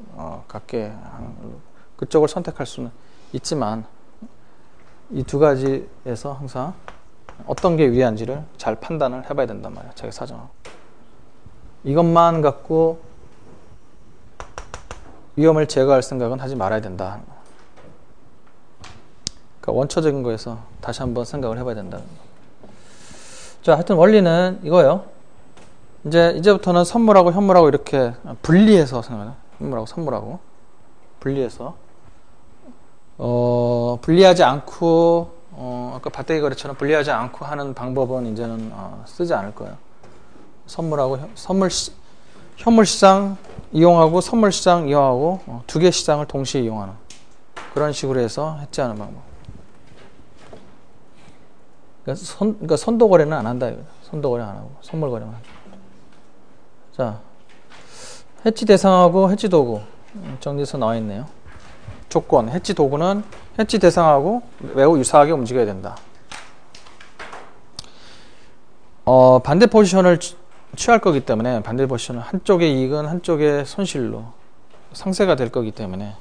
갖게 그쪽을 선택할 수는 있지만 이 두 가지에서 항상 어떤 게 유리한지를 잘 판단을 해봐야 된단 말이에요. 자기 사정하고. 이것만 갖고 위험을 제거할 생각은 하지 말아야 된다. 그러니까 원초적인 거에서 다시 한번 생각을 해봐야 된다는 거. 자, 하여튼 원리는 이거예요. 이제부터는 선물하고 현물하고 이렇게 분리해서 생각해요. 현물하고 선물하고 분리해서 분리하지 않고 아까 밭대기 거래처럼 분리하지 않고 하는 방법은 이제는 쓰지 않을 거예요. 선물하고 현물 시장 이용하고 선물 시장 이용하고 두 개 시장을 동시에 이용하는 그런 식으로 해서 해지하는 방법. 그러니까 선도 거래는 안 한다 이거예요. 선도 거래 안 하고 선물 거래만 한다. 자, 해지 대상하고 해지 도구 정리해서 나와 있네요. 조건, 해지 도구는 해지 대상하고 매우 유사하게 움직여야 된다. 반대 포지션을 취할 거기 때문에 반대 포지션은 한쪽의 이익은 한쪽의 손실로 상쇄가 될 거기 때문에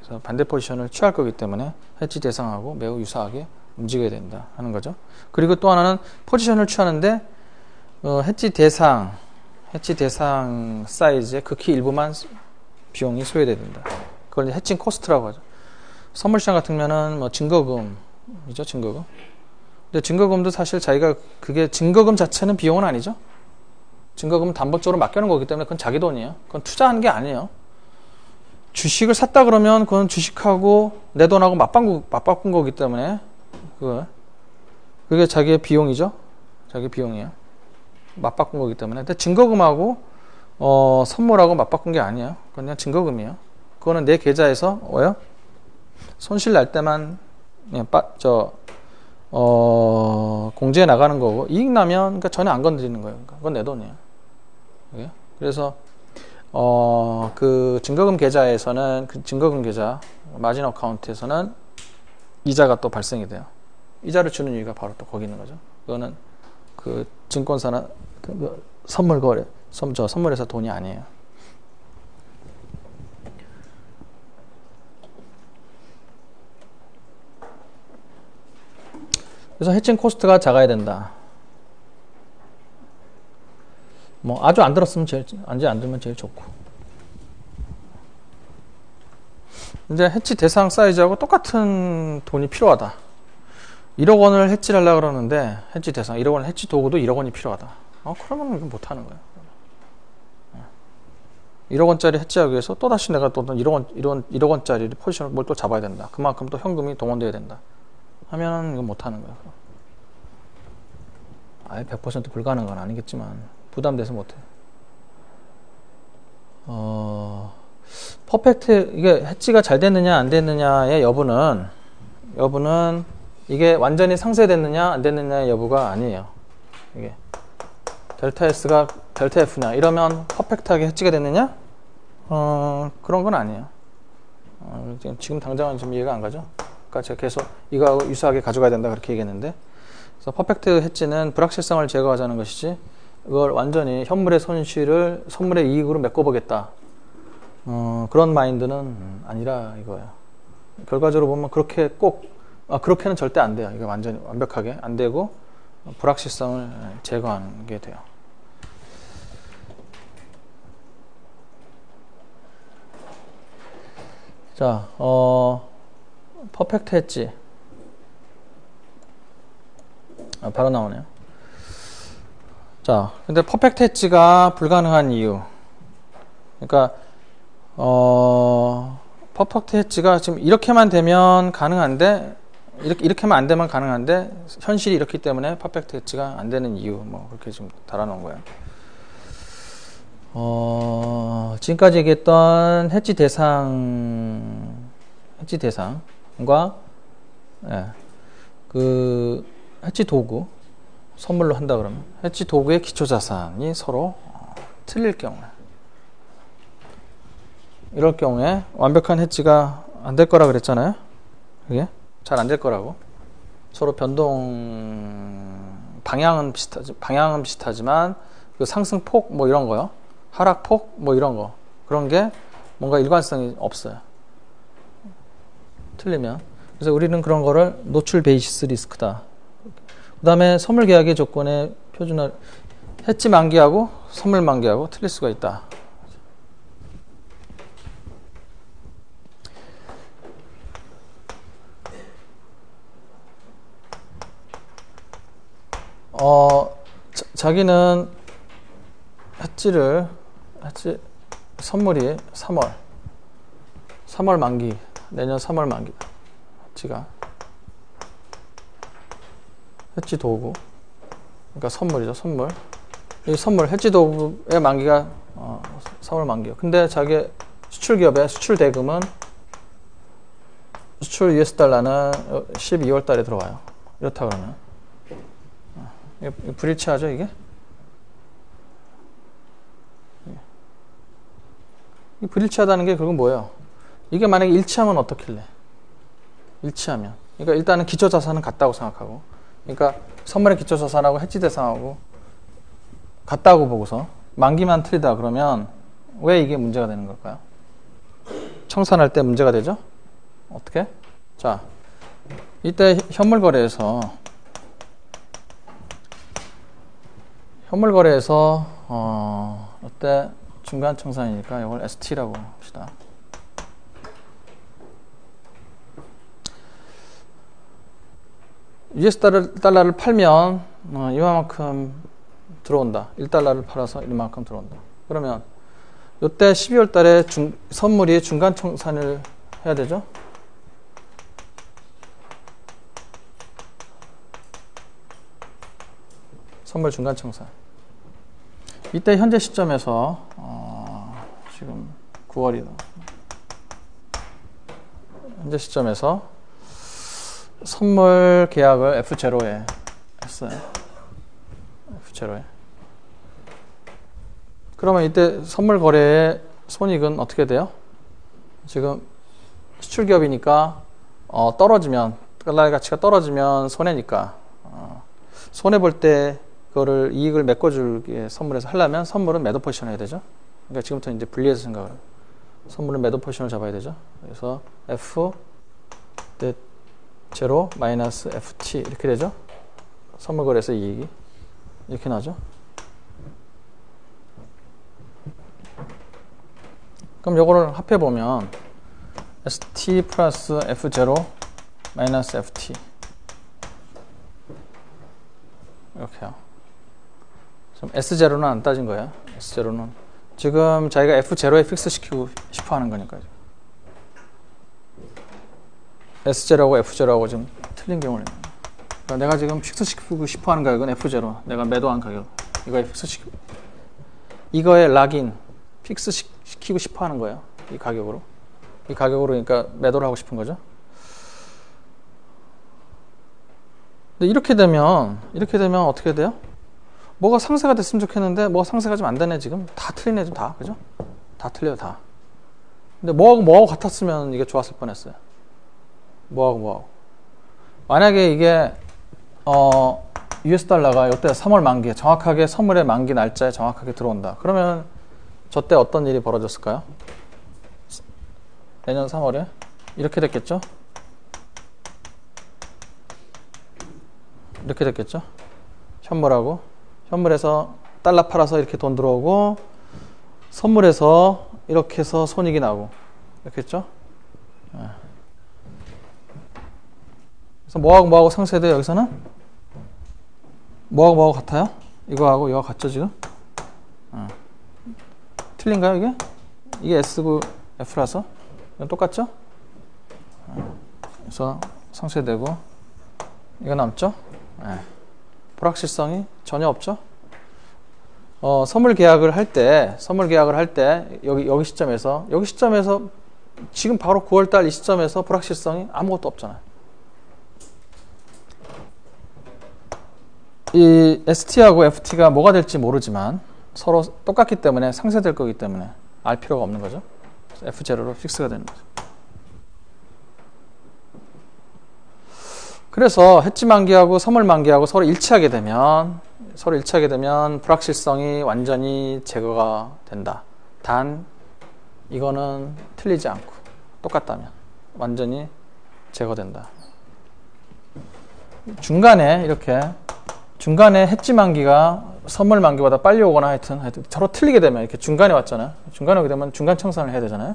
그래서 반대 포지션을 취할 거기 때문에 해지 대상하고 매우 유사하게 움직여야 된다 하는 거죠. 그리고 또 하나는 포지션을 취하는데 해지 대상 사이즈의 극히 일부만 비용이 소요돼야 된다. 그걸 해칭 코스트라고 하죠. 선물시장 같으면은 뭐 증거금이죠, 증거금. 근데 증거금도 사실 자기가 그게 증거금 자체는 비용은 아니죠. 증거금은 담보적으로 맡겨놓은 거기 때문에 그건 자기 돈이에요. 그건 투자하는 게 아니에요. 주식을 샀다 그러면 그건 주식하고 내 돈하고 맞바꾼 거기 때문에 그게 자기의 비용이죠. 자기 비용이에요. 맞바꾼 거기 때문에. 근데 증거금하고 선물하고 맞바꾼 게 아니에요. 그건 그냥 증거금이에요. 그거는 내 계좌에서 손실 날 때만 그냥 공제해 나가는 거고 이익 나면 그러니까 전혀 안 건드리는 거예요. 그러니까 그건 내 돈이에요. 그래서 그 증거금 계좌에서는 그 증거금 계좌 마진 어카운트에서는 이자가 또 발생이 돼요. 이자를 주는 이유가 바로 또 거기 있는 거죠. 그거는 그 증권사나 그 선물 거래 선물회사 돈이 아니에요. 그래서 해칭 코스트가 작아야 된다. 뭐 아주 안 들었으면 안 들면 제일 좋고. 이제 해치 대상 사이즈하고 똑같은 돈이 필요하다. 1억 원을 해치를 하려고 그러는데 해치 대상 1억 원 해치 도구도 1억 원이 필요하다. 그러면 못 하는 거예요. 1억 원짜리 해지하기 위해서 또다시 내가 또 1억 원짜리 포지션을 뭘 또 잡아야 된다. 그만큼 또 현금이 동원돼야 된다. 하면은 이거 못 하는 거야. 아예 100% 불가능한 건 아니겠지만 부담돼서 못 해. 퍼펙트 이게 해지가 잘 됐느냐 안 됐느냐의 여부는 이게 완전히 상쇄됐느냐 안 됐느냐의 여부가 아니에요. 이게 델타 S가 델타 F냐 이러면 퍼펙트하게 해지가 됐느냐? 그런 건 아니에요. 지금 당장은 좀 이해가 안 가죠? 그러니까 제가 계속 이거하고 유사하게 가져가야 된다 그렇게 얘기했는데, 그래서 퍼펙트 해지는 불확실성을 제거하자는 것이지 이걸 완전히 현물의 손실을 선물의 이익으로 메꿔보겠다, 그런 마인드는 아니라 이거예요. 결과적으로 보면 그렇게 그렇게는 절대 안 돼요. 이게 완전히 완벽하게 안 되고 불확실성을 제거하는 게 돼요. 자, 퍼펙트 했지. 바로 나오네요. 자, 근데 퍼펙트 해지가 불가능한 이유. 그러니까, 퍼펙트 해지가 지금 이렇게만 되면 가능한데, 이렇게만 안 되면 가능한데, 현실이 이렇기 때문에 퍼펙트 해지가 안 되는 이유. 뭐, 그렇게 지금 달아놓은 거예요. 지금까지 얘기했던 해지 대상과, 그, 해지 도구, 선물로 한다 그러면, 해지 도구의 기초 자산이 서로 틀릴 경우에, 이럴 경우에 완벽한 해지가 안 될 거라 그랬잖아요. 그게 잘 안 될 거라고. 서로 방향은 비슷하지만 그 상승폭 뭐 이런 거요, 하락폭 뭐 이런 거, 그런 게 뭔가 일관성이 없어요. 틀리면. 그래서 우리는 그런 거를 노출 베이시스 리스크다. 그 다음에 선물 계약의 조건에 표준화, 해지 만기하고 선물 만기하고 틀릴 수가 있다. 자기는 선물이 3월 만기, 내년 3월 만기, 해지가 해지 도구, 그러니까 선물이죠, 선물. 이 선물, 해지 도구의 만기가 3월 만기요. 근데 자기 수출 기업의 수출 대금은, 수출 US 달러는 12월 달에 들어와요. 이렇다 그러면 불일치하죠, 이게? 이 불일치하다는 게 결국 뭐예요? 이게 만약에 일치하면 어떻길래? 일치하면. 그러니까 일단은 기초자산은 같다고 생각하고, 그러니까 선물의 기초자산하고 해지 대상하고 같다고 보고서 만기만 틀리다 그러면 왜 이게 문제가 되는 걸까요? 청산할 때 문제가 되죠? 어떻게? 자, 이때 현물 거래에서 이때 중간 청산이니까 이걸 ST라고 합시다. US 달러를 팔면 이만큼 들어온다. 1달러를 팔아서 이만큼 들어온다. 그러면 이때 12월 달에 선물이 중간 청산을 해야 되죠? 선물 중간 청산. 이때 현재 시점에서 지금 9월이다. 현재 시점에서 선물 계약을 F0에 했어요. F0에. 그러면 이때 선물 거래의 손익은 어떻게 돼요? 지금 수출 기업이니까 떨어지면, 달러의 가치가 떨어지면 손해니까, 손해 볼 때 그거를 이익을 메꿔주기에 선물에서 하려면 선물은 매도 포지션 해야 되죠. 그러니까 지금부터 이제 분리해서 생각을, 선물은 매도 포지션을 잡아야 되죠. 그래서 F 제로 마이너스 FT 이렇게 되죠. 선물 거래에서 이익이 이렇게 나죠. 그럼 요거를 합해 보면 ST 플러스 F0 마이너스 FT 이렇게요. 지금 S0는 안 따진 거예요. S0는 지금 자기가 F0에 픽스 시키고 싶어 하는 거니까요. S0하고 F0하고 지금 틀린 경우를. 그러니까 내가 지금 픽스 시키고 싶어 하는 가격은 F0. 내가 매도한 가격. 이거에 픽스 시키고. 이거에 락인. 픽스 시키고 싶어 하는 거예요. 이 가격으로. 이 가격으로 그러니까 매도를 하고 싶은 거죠. 근데 이렇게 되면 어떻게 돼요? 뭐가 상세가 됐으면 좋겠는데 뭐가 상세가 좀 안 되네 지금. 다 틀리네 지금 다. 그죠? 다 틀려요 다. 근데 뭐하고 같았으면 이게 좋았을 뻔했어요. 뭐하고. 만약에 이게 US 달러가 이때 3월 만기 정확하게 선물의 만기 날짜에 정확하게 들어온다. 그러면 저때 어떤 일이 벌어졌을까요? 내년 3월에 이렇게 됐겠죠? 이렇게 됐겠죠? 현물에서 달러 팔아서 이렇게 돈 들어오고 선물에서 이렇게 해서 손익이 나고 이렇게 했죠? 그래서 뭐하고 상쇄돼요 여기서는? 뭐하고 같아요? 이거하고 이거 같죠 지금? 틀린가요 이게? 이게 S고 F라서 이건 똑같죠? 그래서 상쇄되고 이거 남죠? 불확실성이 전혀 없죠? 선물 계약을 할 때 여기 시점에서 지금 바로 9월달 이 시점에서 불확실성이 아무것도 없잖아요. 이 ST하고 FT가 뭐가 될지 모르지만 서로 똑같기 때문에 상쇄될 거기 때문에 알 필요가 없는 거죠. F0로 픽스가 되는 거죠. 그래서 해지 만기하고 선물 만기하고 서로 일치하게 되면 불확실성이 완전히 제거가 된다. 단 이거는 틀리지 않고 똑같다면 완전히 제거된다. 중간에 해지 만기가 선물 만기보다 빨리 오거나 하여튼 서로 틀리게 되면 이렇게 중간에 왔잖아요. 중간에 오게 되면 중간 청산을 해야 되잖아요.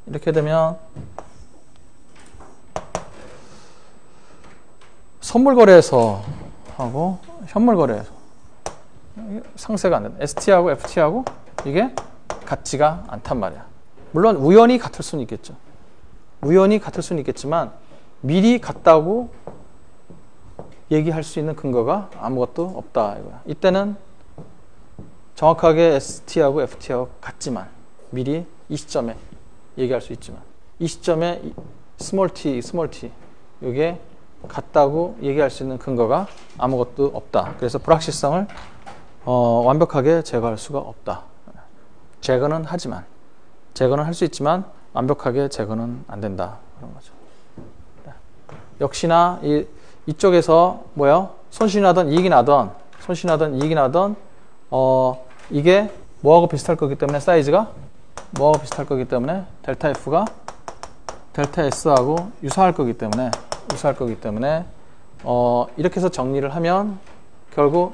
이렇게 되면 선물 거래에서 하고 현물 거래에서 상세가 안 된다. ST하고 FT하고 이게 같지가 않단 말이야. 물론 우연히 같을 수는 있겠지만 미리 같다고 얘기할 수 있는 근거가 아무것도 없다 이거야. 이때는 정확하게 ST하고 FT하고 같지만 미리 이 시점에 얘기할 수 있지만 이 시점에 스몰 t 이게 같다고 얘기할 수 있는 근거가 아무것도 없다. 그래서 불확실성을 완벽하게 제거할 수가 없다. 제거는 할 수 있지만 완벽하게 제거는 안 된다. 그런 거죠. 역시나 이쪽에서 손실이 나든 이익이 나든 이게 뭐하고 비슷할 거기 때문에 사이즈가 뭐하고 비슷할 거기 때문에 델타 F가 델타 S하고 유사할 거기 때문에 이렇게 해서 정리를 하면 결국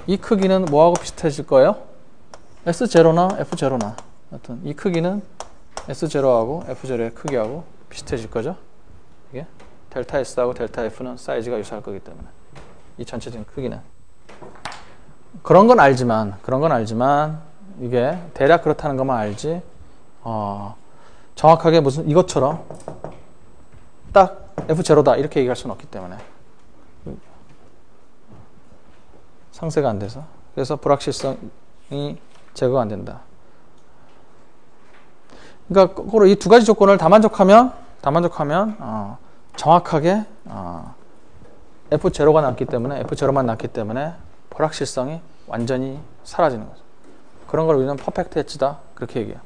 이 크기는 뭐하고 비슷해질 거예요? S0나 F0나 하여튼 이 크기는 S0하고 F0의 크기하고 비슷해질 거죠. 이게 델타 S하고 델타 F는 사이즈가 유사할 거기 때문에 이 전체적인 크기는 그런 건 알지만 이게 대략 그렇다는 것만 알지 정확하게 무슨 이것처럼 딱 F0다 이렇게 얘기할 수는 없기 때문에 상쇄가 안 돼서 그래서 불확실성이 제거가 안 된다. 그러니까 거꾸로 이 두 가지 조건을 다 만족하면 정확하게 F0가 남기 때문에 F0만 남기 때문에 불확실성이 완전히 사라지는 거죠. 그런 걸 우리는 퍼펙트 해치다 그렇게 얘기해요.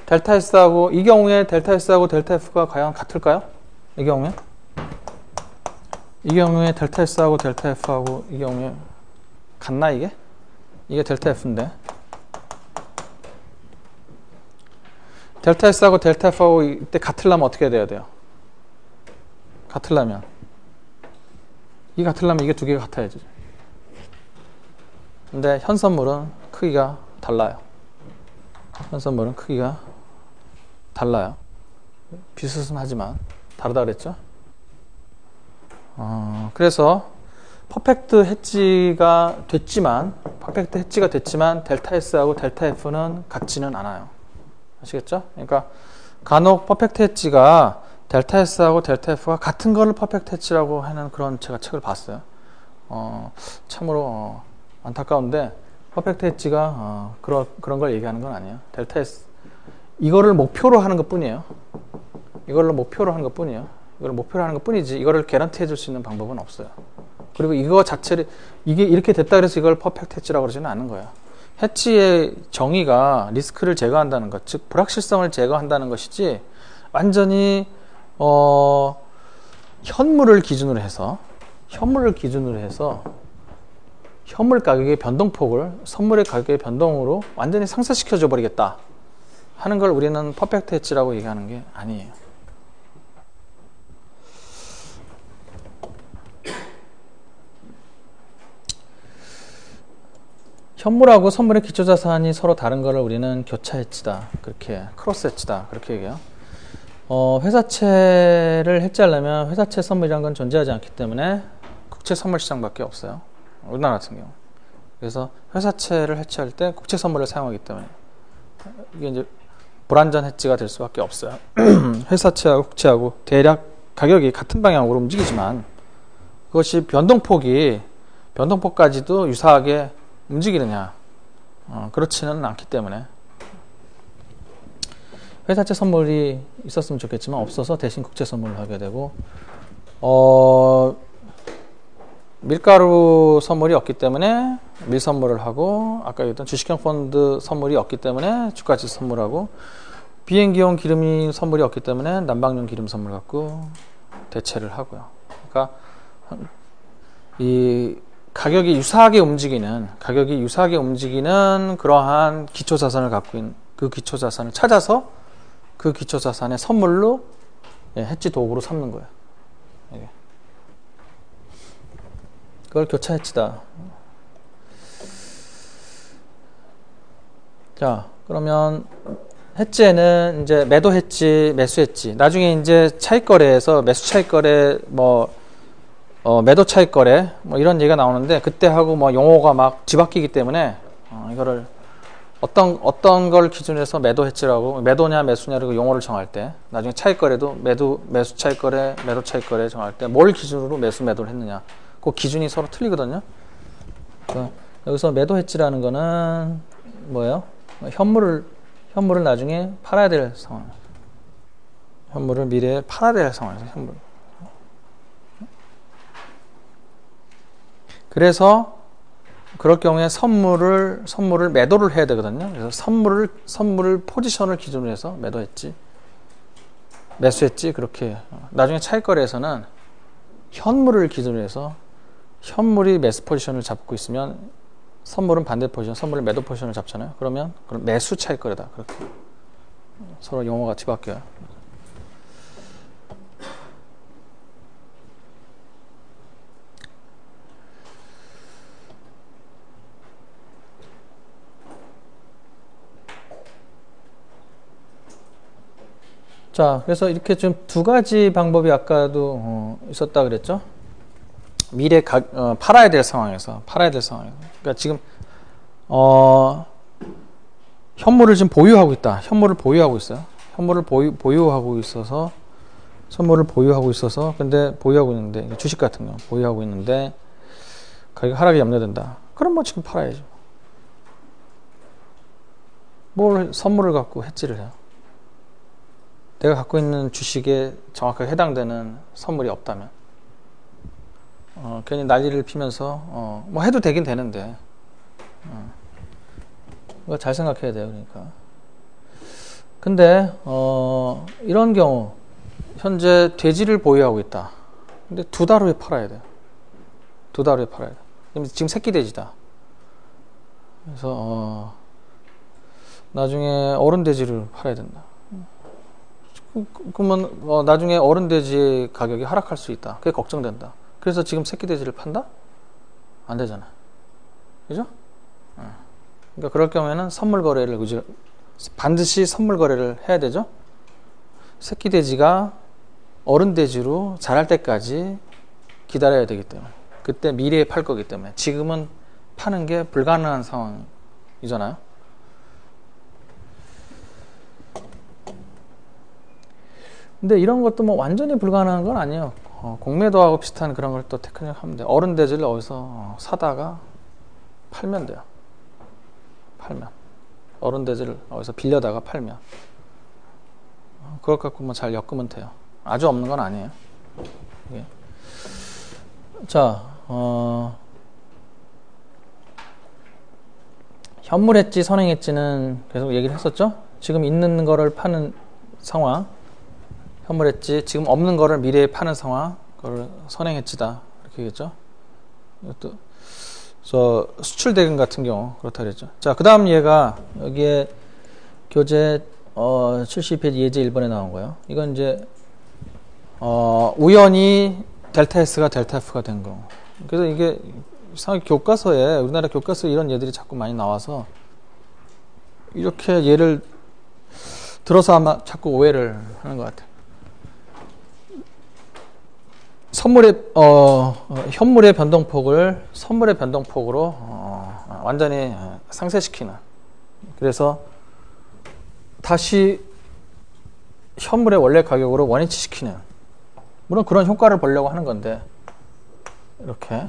델타 S하고 이 경우에 델타 S하고 델타 F가 과연 같을까요? 이 경우에 델타 S하고 델타 F하고 이 경우에 같나 이게 델타 F인데 델타 S하고 델타 F하고 이때 같으려면 어떻게 돼야 돼요? 같으려면 이게 두 개가 같아야지. 근데 현 선물은 크기가 달라요. 비슷은 하지만 다르다 그랬죠? 그래서 퍼펙트 해지가 됐지만 델타 S하고 델타 F는 같지는 않아요. 아시겠죠? 그러니까 간혹 퍼펙트 해지가 델타 S하고 델타 F가 같은 거를 퍼펙트 해지라고 하는 그런 제가 책을 봤어요. 참으로 안타까운데 퍼펙트 해지가 그런 걸 얘기하는 건 아니에요. 델타 S 이거를 목표로 하는 것 뿐이에요. 이거를 목표로 하는 것 뿐이지 이거를 개런티 해줄 수 있는 방법은 없어요. 그리고 이거 자체를 이게 이렇게 됐다 그래서 이걸 퍼펙트 해치라고 그러지는 않은 거예요. 해치의 정의가 리스크를 제거한다는 것, 즉 불확실성을 제거한다는 것이지 완전히 현물을 기준으로 해서 현물 가격의 변동폭을 선물의 가격의 변동으로 완전히 상쇄시켜 줘 버리겠다 하는 걸 우리는 퍼펙트 해치라고 얘기하는 게 아니에요. 현물하고 선물의 기초자산이 서로 다른 거를 우리는 교차 해치다, 그렇게 크로스 해치다, 그렇게 얘기해요. 회사채를 해치하려면 회사채 선물이란 건 존재하지 않기 때문에 국채 선물 시장밖에 없어요. 우리나라 같은 경우. 그래서 회사채를 해치할 때 국채 선물을 사용하기 때문에 이게 이제 불완전 해치가 될 수밖에 없어요. 회사채하고 국채하고 대략 가격이 같은 방향으로 움직이지만 그것이 변동폭까지도 유사하게 움직이느냐? 그렇지는 않기 때문에 회사채 선물이 있었으면 좋겠지만 없어서 대신 국채 선물을 하게 되고 밀가루 선물이 없기 때문에 밀 선물을 하고 아까 얘기했던 주식형 펀드 선물이 없기 때문에 주가지 선물하고 비행기용 기름이 선물이 없기 때문에 난방용 기름 선물 갖고 대체를 하고요. 그러니까 이 가격이 유사하게 움직이는 그러한 기초자산을 갖고 있는 그 기초자산을 찾아서 그 기초자산의 선물로 해치 도구로 삼는 거예요. 그걸 교차 해치다. 자, 그러면 해치에는 이제 매도 해치, 매수 해치. 나중에 이제 차익 거래에서 매수 차익 거래 매도 차익 거래 이런 얘기가 나오는데 그때 하고 용어가 막 뒤바뀌기 때문에 이거를 어떤 걸 기준해서 매도 해치라고 매도냐 매수냐라고 용어를 정할 때 나중에 차익 거래도 매수 차익 거래 매도 차익 거래 정할 때 뭘 기준으로 매수 매도를 했느냐 그 기준이 서로 틀리거든요. 여기서 매도 해치라는 거는 뭐예요? 현물을 나중에 팔아야 될 상황. 현물을 미래에 팔아야 될 상황에서 현물. 그래서 그럴 경우에 선물을 매도를 해야 되거든요. 그래서 선물을 포지션을 기준으로 해서 매도했지, 매수했지 그렇게. 나중에 차익 거래에서는 현물을 기준으로 해서 현물이 매수 포지션을 잡고 있으면 선물은 반대 포지션, 선물은 매도 포지션을 잡잖아요. 그럼 매수 차익 거래다. 그렇게 서로 용어가 뒤바뀌어요. 자, 그래서 이렇게 좀 두 가지 방법이 아까도 있었다 그랬죠. 팔아야 될 상황에서. 그러니까 지금 현물을 지금 보유하고 있다. 현물을 보유하고 있어요. 현물을 보유하고 있어서 근데 보유하고 있는데 주식 같은 거 보유하고 있는데 가격 하락이 염려된다. 그럼 지금 팔아야죠. 선물을 갖고 해지를 해요. 내가 갖고 있는 주식에 정확하게 해당되는 선물이 없다면 괜히 난리를 피면서 해도 되긴 되는데 이거 잘 생각해야 돼요. 그러니까 근데 이런 경우 현재 돼지를 보유하고 있다. 근데 2달 후에 팔아야 돼요. 2달 후에 팔아야 돼. 지금 새끼 돼지다. 그래서 나중에 어른 돼지를 팔아야 된다. 그러면 나중에 어른 돼지 가격이 하락할 수 있다. 그게 걱정된다. 그래서 지금 새끼 돼지를 판다? 안 되잖아. 그죠? 그러니까 그럴 경우에는 반드시 선물 거래를 해야 되죠. 새끼 돼지가 어른 돼지로 자랄 때까지 기다려야 되기 때문에. 그때 미래에 팔 거기 때문에. 지금은 파는 게 불가능한 상황이잖아요. 근데 이런 것도 뭐 완전히 불가능한 건 아니에요. 공매도하고 비슷한 그런 걸 또 테크닉 하면 돼요. 어른 대지를 어디서 사다가 팔면 돼요. 팔면. 어른 대지를 어디서 빌려다가 팔면. 그걸 갖고 뭐 잘 엮으면 돼요. 아주 없는 건 아니에요. 예. 자, 현물했지, 선행했지는 계속 얘기를 했었죠? 지금 있는 거를 파는 상황. 현물했지, 지금 없는 거를 미래에 파는 상황. 그걸 선행했지다. 이렇게 얘기했죠? 이것도, 수출 대금 같은 경우, 그렇다 그랬죠. 자, 그 다음 얘가, 여기에 교재, 72페이지 예제 1번에 나온 거예요. 이건 이제, 우연히 델타 S가 델타 F가 된 거. 그래서 이게 이상하게 교과서에, 우리나라 교과서에 이런 예들이 자꾸 많이 나와서 이렇게 예를 들어서 아마 자꾸 오해를 하는 것 같아요. 현물의 변동폭을 선물의 변동폭으로 완전히 상쇄시키는. 그래서 다시 현물의 원래 가격으로 원위치시키는. 물론 그런 효과를 보려고 하는 건데, 이렇게.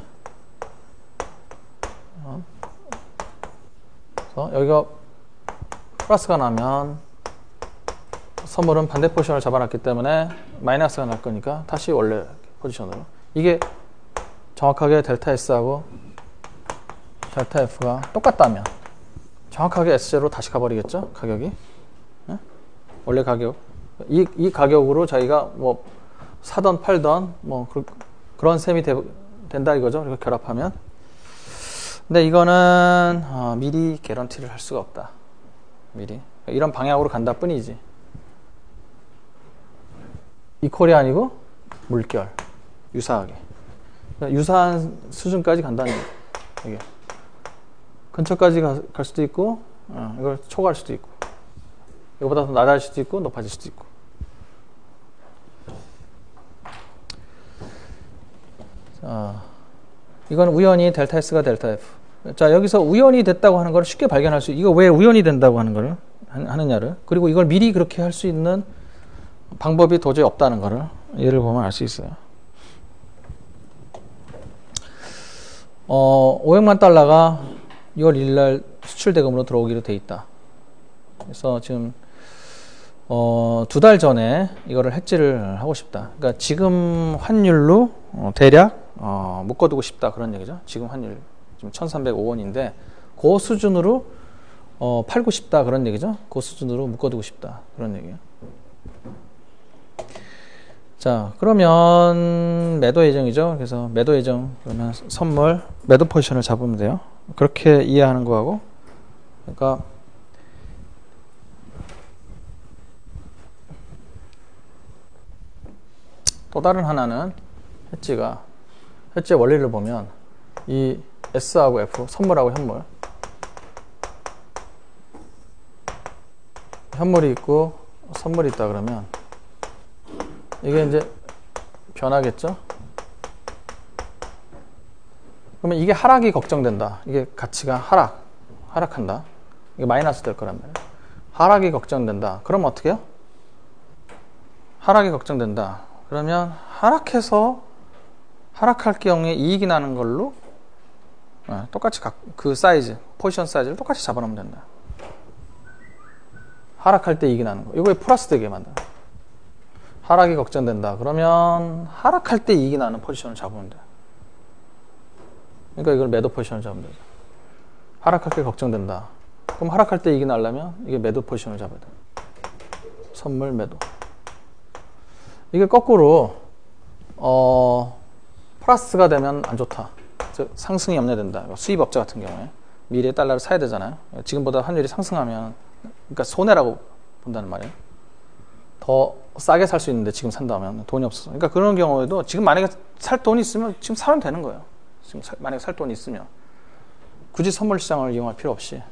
그래서 여기가 플러스가 나면 선물은 반대 포지션을 잡아놨기 때문에 마이너스가 날 거니까 다시 원래 포지션으로. 이게 정확하게 델타 S하고 델타 F가 똑같다면 정확하게 S0로 다시 가버리겠죠? 가격이. 네? 원래 가격. 이 가격으로 자기가 뭐 사던 팔던 뭐 그런 셈이 된다 이거죠. 이렇게 결합하면. 근데 이거는 미리 개런티를 할 수가 없다. 미리. 이런 방향으로 간다 뿐이지. 이퀄이 아니고 물결. 유사하게. 그러니까 유사한 수준까지 간다는 얘기예요. 이게. 근처까지 갈 수도 있고, 이걸 초과할 수도 있고, 이거보다 더 낮아질 수도 있고, 높아질 수도 있고. 자, 이건 우연히 델타 S가 델타 F. 자, 여기서 우연히 됐다고 하는 걸 쉽게 발견할 수, 이거 왜 우연히 된다고 하는 거를, 하느냐를. 그리고 이걸 미리 그렇게 할 수 있는 방법이 도저히 없다는 거를 예를 보면 알 수 있어요. 500만 달러가 6월 1일 날 수출 대금으로 들어오기로 돼 있다. 그래서 지금 2달 전에 이거를 해지를 하고 싶다. 그러니까 지금 환율로 대략 묶어두고 싶다 그런 얘기죠. 지금 환율 지금 1,305원인데 그 수준으로 팔고 싶다 그런 얘기죠. 그 수준으로 묶어두고 싶다 그런 얘기예요. 자, 그러면 매도 예정이죠. 그래서 매도 예정 그러면 선물 매도 포지션을 잡으면 돼요. 그렇게 이해하는 거하고, 그러니까 또 다른 하나는 해지의 원리를 보면 이 S하고 F, 선물하고 현물이 있고 선물이 있다 그러면 이게 이제 변하겠죠? 그러면 이게 하락이 걱정된다. 이게 가치가 하락한다. 이게 마이너스 될 거란 말이에요. 하락이 걱정된다. 그럼 어떻게 해요? 하락이 걱정된다. 그러면 하락할 경우에 이익이 나는 걸로 똑같이 그 사이즈, 포지션 사이즈를 똑같이 잡아놓으면 된다. 하락할 때 이익이 나는 거. 이거에 플러스 되게 만든다. 하락이 걱정된다. 그러면 하락할 때 이익이 나는 포지션을 잡으면 돼. 그러니까 이걸 매도 포지션을 잡으면 되죠. 하락할 때 걱정된다. 그럼 하락할 때 이익이 나려면 이게 매도 포지션을 잡아야 돼. 선물 매도. 이게 거꾸로 플러스가 되면 안 좋다. 즉 상승이 염려된다. 수입업자 같은 경우에 미래에 달러를 사야 되잖아요. 지금보다 환율이 상승하면 그러니까 손해라고 본다는 말이에요. 더 싸게 살 수 있는데 지금 산다면 돈이 없어서. 그러니까 그런 경우에도 지금 만약에 살 돈이 있으면 지금 사면 되는 거예요. 지금 만약에 살 돈이 있으면 굳이 선물 시장을 이용할 필요 없이.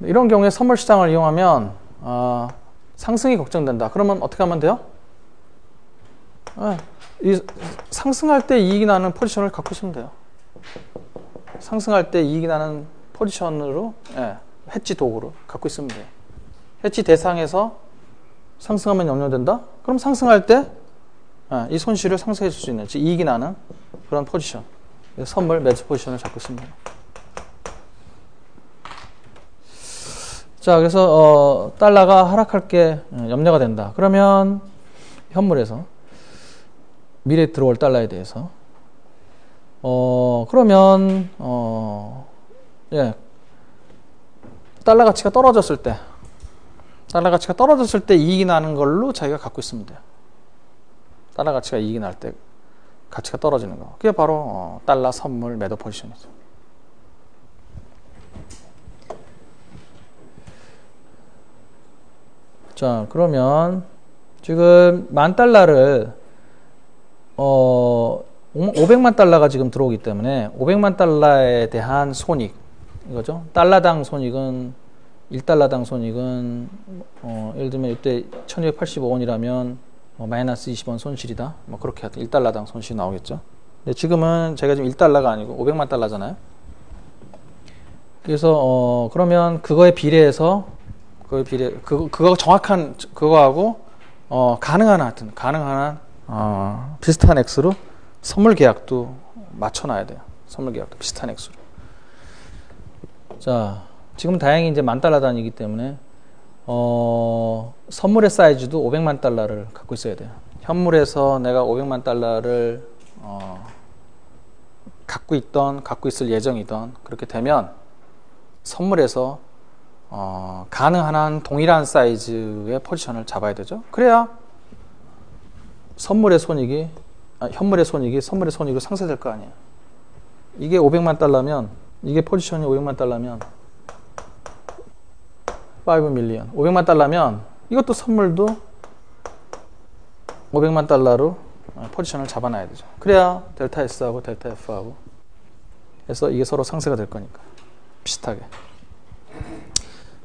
이런 경우에 선물 시장을 이용하면 상승이 걱정된다. 그러면 어떻게 하면 돼요? 이 상승할 때 이익이 나는 포지션을 갖고 있으면 돼요. 상승할 때 이익이 나는 포지션으로, 해지 도구로 갖고 있으면 돼요. 해지 대상에서 상승하면 염려된다? 그럼 상승할 때 이 손실을 상쇄해 줄 수 있는, 즉 이익이 나는 그런 포지션, 선물 매수 포지션을 잡고 있습니다. 자, 그래서 달러가 하락할 게 염려가 된다. 그러면 현물에서 미래에 들어올 달러에 대해서 그러면 달러 가치가 떨어졌을 때, 이익이 나는 걸로 자기가 갖고 있으면 돼요. 달러 가치가 이익이 날 때 가치가 떨어지는 거. 그게 바로 달러 선물 매도 포지션이죠. 자, 그러면 지금 10,000달러를 500만 달러가 지금 들어오기 때문에 500만 달러에 대한 손익, 이거죠. 달러당 손익은 1달러당 손익은 예를 들면 이때 1285원이라면 마이너스 20원 손실이다. 뭐 그렇게 하여튼 1달러당 손실이 나오겠죠. 근데 지금은 제가 지금 1달러가 아니고 500만 달러잖아요. 그래서 그러면 그거에 비례해서 그거 정확한 그거하고 가능한 비슷한 액수로 선물 계약도 맞춰놔야 돼요. 선물 계약도 비슷한 액수로. 자, 지금 다행히 이제 10,000달러 단위이기 때문에 선물의 사이즈도 500만 달러를 갖고 있어야 돼요. 현물에서 내가 500만 달러를 갖고 있을 예정이던 그렇게 되면 선물에서 가능한 한 동일한 사이즈의 포지션을 잡아야 되죠. 그래야 현물의 손익이 선물의 손익으로 상쇄될 거 아니에요. 이게 500만 달러면, 이게 포지션이 500만 달러면 5 밀리언. 500만 달러면 이것도 선물도 500만 달러로 포지션을 잡아놔야 되죠. 그래야 델타 S하고 델타 F하고 해서 이게 서로 상쇄가 될 거니까. 비슷하게.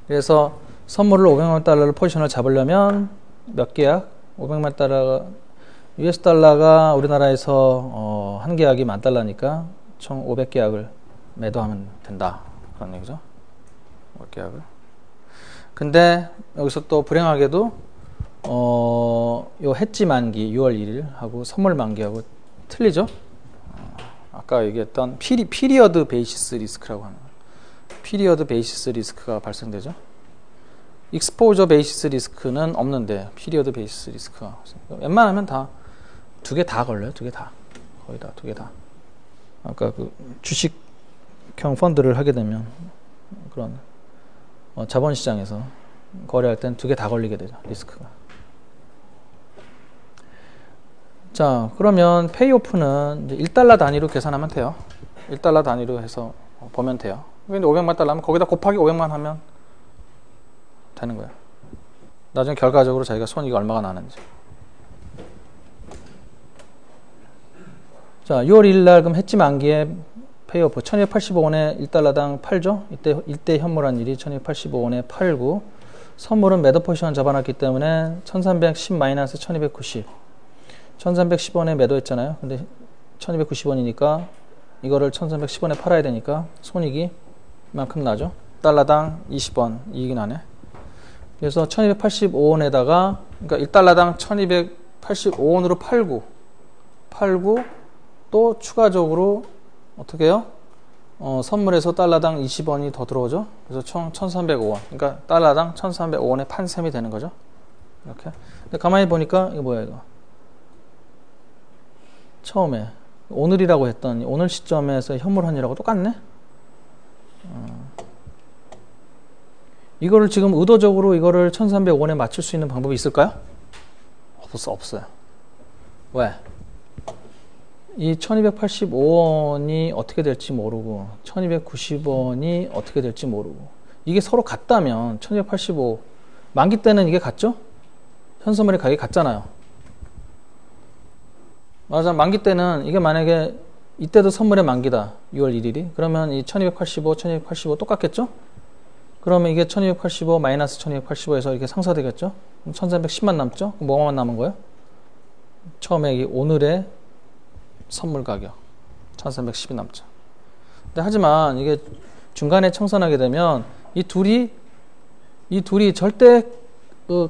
그래서 선물을 500만 달러를 포지션을 잡으려면 몇 계약? 500만 달러가 US 달러가 우리나라에서 한 계약이 10,000달러니까 총 500계약을 매도하면 된다. 그런 얘기죠. 500계약을. 근데 여기서 또 불행하게도 요 해지 만기 6월 1일 하고 선물 만기하고 틀리죠. 아까 얘기했던 피리어드 베이시스 리스크라고 하는 피리어드 베이시스 리스크가 발생되죠. 익스포저 베이시스 리스크는 없는데 피리어드 베이시스 리스크가 웬만하면 다 두 개 다 걸려요. 두 개 다. 거의 다 두 개 다. 아까 그 주식형 펀드를 하게 되면 그런 자본시장에서 거래할 땐 두 개 다 걸리게 되죠. 리스크가. 자, 그러면 페이오프는 이제 1달러 단위로 계산하면 돼요. 1달러 단위로 해서 보면 돼요. 근데 500만 달러 하면 거기다 곱하기 500만 하면 되는 거예요. 나중에 결과적으로 자기가 손익이 얼마가 나는지. 자, 6월 1일 날 그럼 해지 만기에 페이오프 1285원에 1달러당 팔죠. 이때 현물한 일이 1285원에 팔고 선물은 매도 포지션 잡아놨기 때문에 1310-1290 1310원에 매도했잖아요. 근데 1290원이니까 이거를 1310원에 팔아야 되니까 손익이 이만큼 나죠. 달러당 20원 이익이 나네. 그래서 1285원에다가 그러니까 1달러당 1285원으로 팔고 또 추가적으로 어떻게 해요? 선물에서 달러당 20원이 더 들어오죠. 그래서 총 1305원. 그러니까 달러당 1305원에 판 셈이 되는 거죠. 이렇게. 근데 가만히 보니까 이거 뭐야 이거. 처음에 오늘이라고 했더니 오늘 시점에서 현물환율하고 똑같네. 이거를 지금 의도적으로 이거를 1305원에 맞출 수 있는 방법이 있을까요? 없어요. 왜? 이 1285원이 어떻게 될지 모르고 1290원이 어떻게 될지 모르고 이게 서로 같다면 1285 만기 때는 이게 같죠? 현선물의 가격이 같잖아요. 맞아. 만기 때는 이게 만약에 이때도 선물의 만기다. 6월 1일이. 그러면 이 1285 똑같겠죠? 그러면 이게 1285 마이너스 1285에서 이렇게 상쇄되겠죠? 1310만 남죠? 그럼 뭐만 남은 거예요? 처음에 이 오늘의 선물 가격 1310이 남죠. 근데 하지만 이게 중간에 청산하게 되면 이 둘이 절대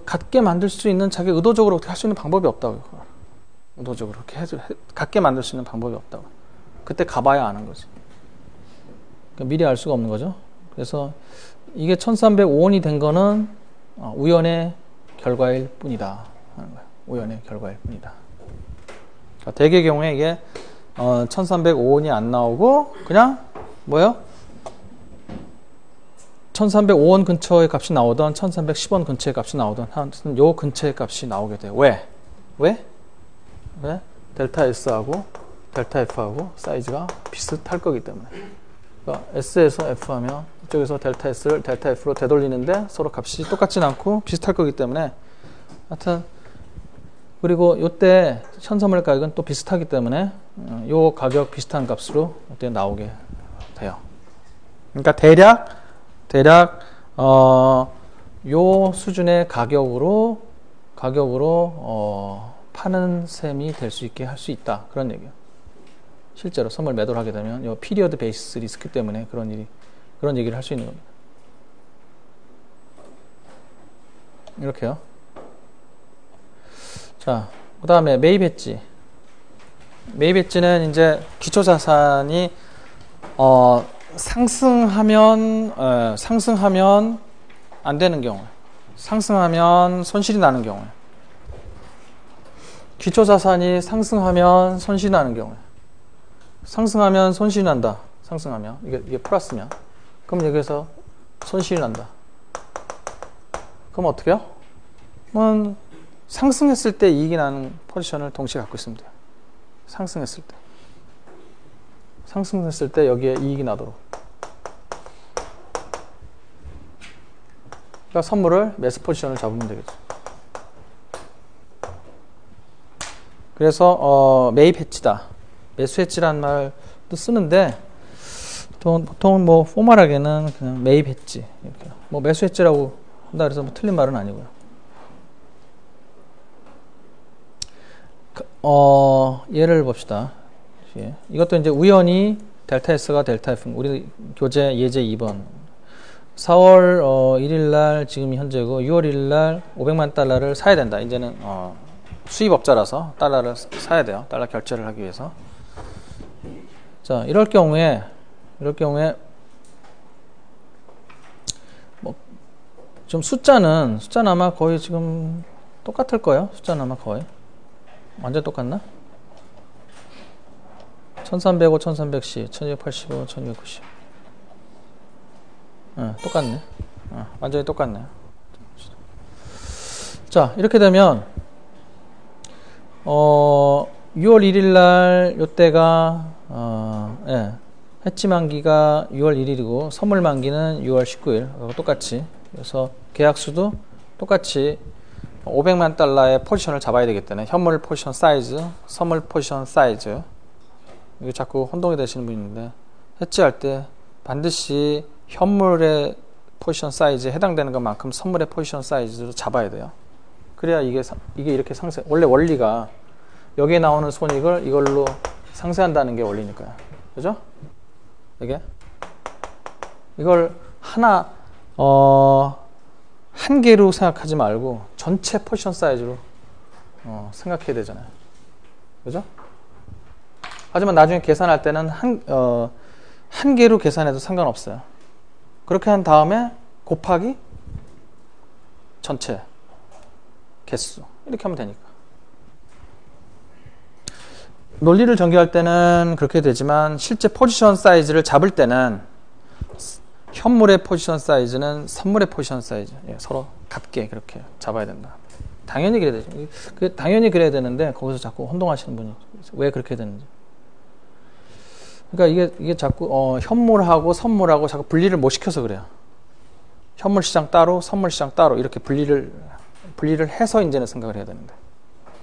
같게 만들 수 있는 자기 의도적으로 어떻게 할 수 있는 방법이 없다고요. 의도적으로 그렇게 같게 만들 수 있는 방법이 없다고. 그때 가봐야 아는 거지. 그러니까 미리 알 수가 없는 거죠. 그래서 이게 1305원이 된 거는 우연의 결과일 뿐이다 하는 거예요. 우연의 결과일 뿐이다. 그러니까 대개의 경우에 이게 1305원이 안 나오고 그냥 뭐예요? 1305원 근처의 값이 나오던 1310원 근처의 값이 나오던 하여튼 요 근처의 값이 나오게 돼요. 왜? 델타 S하고 델타 F하고 사이즈가 비슷할 거기 때문에. 그러니까 S에서 F 하면 이쪽에서 델타 S를 델타 F로 되돌리는데 서로 값이 똑같진 않고 비슷할 거기 때문에 하여튼 그리고 요때 현선물 가격은 또 비슷하기 때문에 요 가격 비슷한 값으로 요때 나오게 돼요. 그러니까 대략 요 수준의 가격으로 파는 셈이 될 수 있게 할 수 있다. 그런 얘기예요. 실제로 선물 매도를 하게 되면 요 피리어드 베이스 리스크 때문에 그런 얘기를 할 수 있는 겁니다. 이렇게요. 자, 그 다음에 매입 해지. 매입 해지는 이제 기초 자산이 상승하면 안 되는 경우, 상승하면 손실이 나는 경우, 기초 자산이 상승하면 손실이 나는 경우, 상승하면 손실이 난다. 상승하면 이게 플러스면, 그럼 여기서 손실이 난다. 그럼 어떻게 해요? 그러면 상승했을 때 이익이 나는 포지션을 동시에 갖고 있으면 돼요. 상승했을 때 여기에 이익이 나도록. 그러니까 선물을 매수 포지션을 잡으면 되겠죠. 그래서 매입 해지다, 매수 해지라는 말도 쓰는데 보통 뭐 포멀하게는 그냥 매입 해지 이렇게. 뭐 매수 해지라고 한다 그래서 뭐 틀린 말은 아니고요. 예를 봅시다. 이것도 이제 우연히 델타 S가 델타 F. 우리 교재 예제 2번. 4월 1일 날 지금 현재고 6월 1일 날 500만 달러를 사야 된다. 이제는 수입업자라서 달러를 사야 돼요. 달러 결제를 하기 위해서. 자, 이럴 경우에 뭐 좀 숫자는 아마 거의 지금 똑같을 거예요. 숫자는 아마 거의 완전 똑같나? 1305, 1310, 1285, 1290. 똑같네. 완전히 똑같네. 자, 이렇게 되면 6월 1일 날 요때가 해지 만기가 6월 1일이고 선물 만기는 6월 19일. 똑같이. 그래서 계약수도 똑같이 500만 달러의 포지션을 잡아야 되기 때문에 현물 포지션 사이즈, 선물 포지션 사이즈. 이게 자꾸 혼동이 되시는 분이 있는데 해지할 때 반드시 현물의 포지션 사이즈에 해당되는 것만큼 선물의 포지션 사이즈로 잡아야 돼요. 그래야 이게 이렇게 상세. 원래 원리가 여기에 나오는 손익을 이걸로 상쇄한다는 게 원리니까요. 그죠? 이걸 한 개로 생각하지 말고 전체 포지션 사이즈로 생각해야 되잖아요. 그죠? 하지만 나중에 계산할 때는 한 개로 계산해도 상관없어요. 그렇게 한 다음에 곱하기 전체 개수 이렇게 하면 되니까. 논리를 전개할 때는 그렇게 되지만 실제 포지션 사이즈를 잡을 때는 현물의 포지션 사이즈는 선물의 포지션 사이즈 서로 같게 그렇게 잡아야 된다. 당연히 그래야 되죠. 당연히 그래야 되는데 거기서 자꾸 혼동하시는 분이 왜 그렇게 되는지. 그러니까 이게 자꾸 현물하고 선물하고 자꾸 분리를 못 시켜서 그래요. 현물 시장 따로, 선물 시장 따로 이렇게 분리를 해서 이제는 생각을 해야 되는데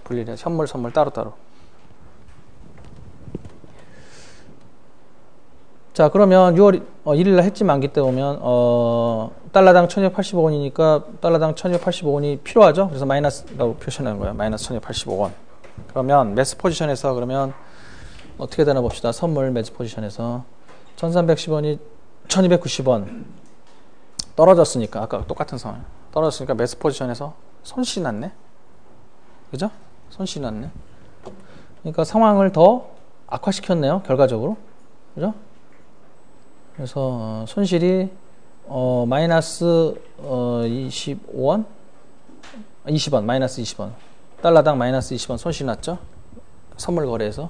분리를 해서 현물, 선물 따로. 자, 그러면 6월 1일 날 해지 만기 때 오면 달러당 1285원이니까 달러당 1285원이 필요하죠. 그래서 마이너스라고 표시하는 거예요. 마이너스 1285원. 그러면 매수 포지션에서 그러면 어떻게 되나 봅시다. 선물 매수 포지션에서 1310원이 1290원 떨어졌으니까 아까 똑같은 상황 떨어졌으니까 매수 포지션에서 손실이 났네. 그죠? 손실이 났네. 그러니까 상황을 더 악화시켰네요. 결과적으로. 그죠? 그래서 손실이 마이너스 25원? 20원, 마이너스 20원. 달러당 마이너스 20원 손실 났죠? 선물 거래에서.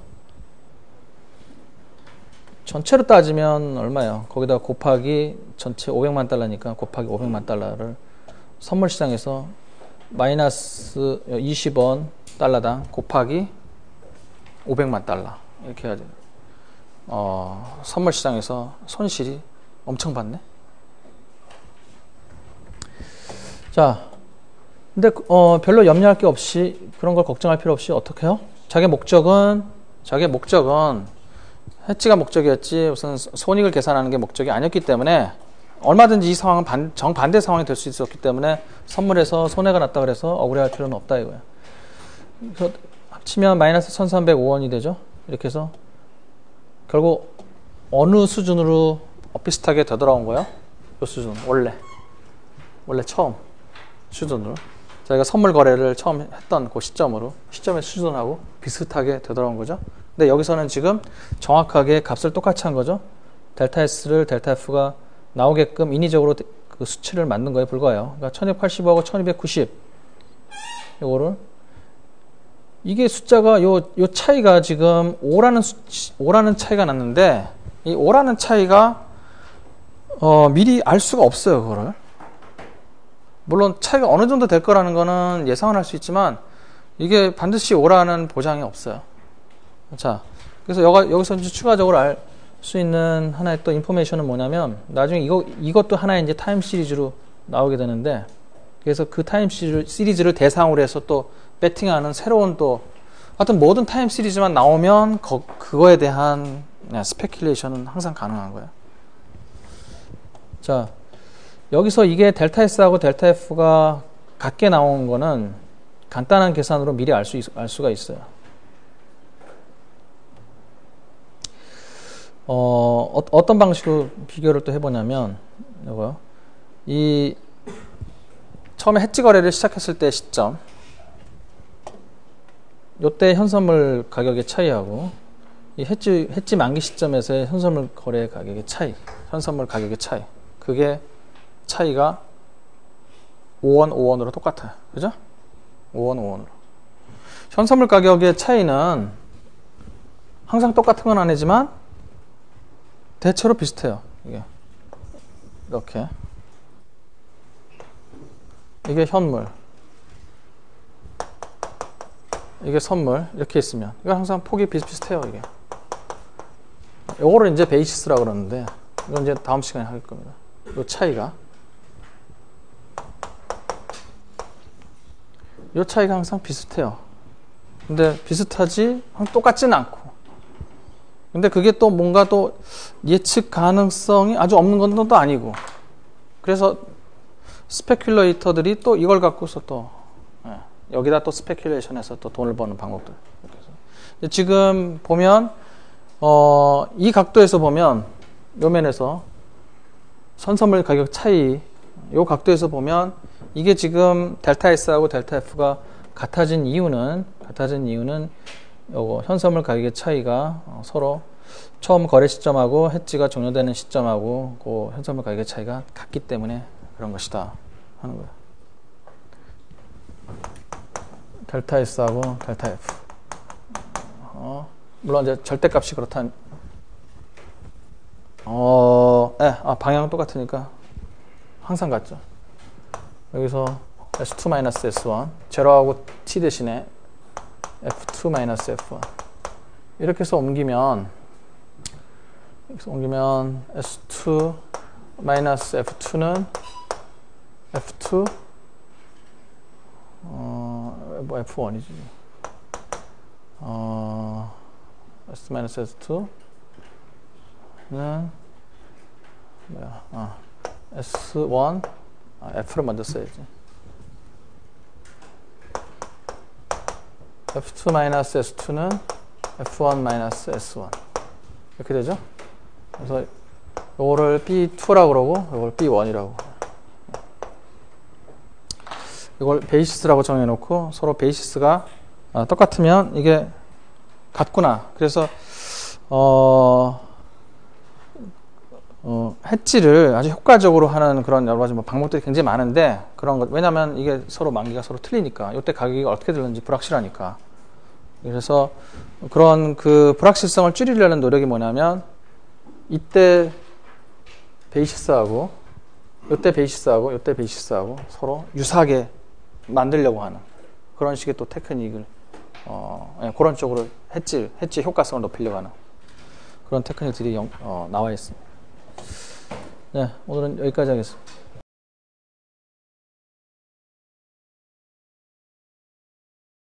전체로 따지면 얼마예요? 거기다 곱하기 전체 500만 달러니까 곱하기 500만 달러를 선물 시장에서 마이너스 20원 달러당 곱하기 500만 달러. 이렇게 해야 돼요. 선물 시장에서 손실이 엄청 받네. 자, 근데 별로 염려할 게 없이 그런 걸 걱정할 필요 없이 어떻게 해요? 자기 목적은 해지가 목적이었지 우선 손익을 계산하는 게 목적이 아니었기 때문에 얼마든지 이 상황은 정반대 상황이 될 수 있었기 때문에 선물에서 손해가 났다 그래서 억울해할 필요는 없다 이거야. 그래서 합치면 마이너스 1305원이 되죠. 이렇게 해서 결국 어느 수준으로 비슷하게 되돌아온 거예요? 이 수준 원래 처음 수준으로 저희가 선물 거래를 처음 했던 그 시점의 수준하고 비슷하게 되돌아온 거죠. 근데 여기서는 지금 정확하게 값을 똑같이 한 거죠. 델타 S를 델타 F가 나오게끔 인위적으로 그 수치를 만든 거에 불과해요. 그러니까 1280하고 1290 요거를 이게 숫자가 요 차이가 지금 5라는 차이가 났는데 이 5라는 차이가 미리 알 수가 없어요. 그거를 물론 차이가 어느 정도 될 거라는 거는 예상을 할 수 있지만 이게 반드시 5라는 보장이 없어요. 자, 그래서 여기서 이제 추가적으로 알 수 있는 하나의 또 인포메이션은 뭐냐면 나중에 이것도 하나의 이제 타임 시리즈로 나오게 되는데 그래서 그 타임 시리즈를 대상으로 해서 또 배팅하는 새로운 또 하여튼 모든 타임 시리즈만 나오면 그거에 대한 스페큘레이션은 항상 가능한 거예요. 자, 여기서 이게 델타 S하고 델타 F가 같게 나온 거는 간단한 계산으로 미리 알 수가 있어요. 어떤 방식으로 비교를 또 해보냐면 이거요. 이 처음에 해지 거래를 시작했을 때 시점 요때 현선물 가격의 차이하고 이 해지 만기 시점에서의 현선물 거래 가격의 차이, 현선물 가격의 차이 그게 차이가 5원, 5원으로 똑같아요. 그죠? 5원, 5원으로. 현선물 가격의 차이는 항상 똑같은 건 아니지만 대체로 비슷해요. 이게 이렇게 이게 현물 이게 선물 이렇게 있으면 이거 항상 폭이 비슷비슷해요. 이게 요거를 이제 베이시스라고 그러는데 이건 이제 다음 시간에 할 겁니다. 요 차이가 항상 비슷해요. 근데 비슷하지 똑같지는 않고 근데 그게 또 뭔가 또 예측 가능성이 아주 없는 건 또 아니고 그래서 스페큘레이터들이 또 이걸 갖고서 또 여기다 또 스페큘레이션해서 또 돈을 버는 방법들. 지금 보면 이 각도에서 보면 요 면에서 선선물 가격 차이 요 각도에서 보면 이게 지금 델타 S하고 델타 F가 같아진 이유는 요거 현선물 가격의 차이가 서로 처음 거래 시점하고 해지가 종료되는 시점하고 그 현선물 가격의 차이가 같기 때문에 그런 것이다 하는 거예요. 델타 S하고 델타 F. 물론 이제 절대값이 그렇다면 방향은 똑같으니까 항상 같죠. 여기서 S2-S1 제로하고 T 대신에 F2-F1 이렇게 해서 옮기면 S2-F2는 F2 F1이지 S-S2는 뭐야 S1 F를 먼저 써야지. F2-S2는 F1-S1 이렇게 되죠. 그래서 요거를 B2라고 그러고 요걸 B1이라고, 이걸 베이시스라고 정해놓고 서로 베이시스가 똑같으면 이게 같구나. 그래서 해지를 아주 효과적으로 하는 그런 여러 가지 뭐 방법들이 굉장히 많은데, 그런 것, 왜냐면 이게 서로 만기가 서로 틀리니까, 이때 가격이 어떻게 되는지 불확실하니까. 그래서 그런 그 불확실성을 줄이려는 노력이 뭐냐면, 이때 베이시스하고 이때 베이시스하고 이때 베이시스하고 서로 유사하게 만들려고 하는 그런 식의 또 테크닉을 그런 쪽으로 해지 효과성을 높이려고 하는 그런 테크닉들이 나와 있습니다. 네, 오늘은 여기까지 하겠습니다.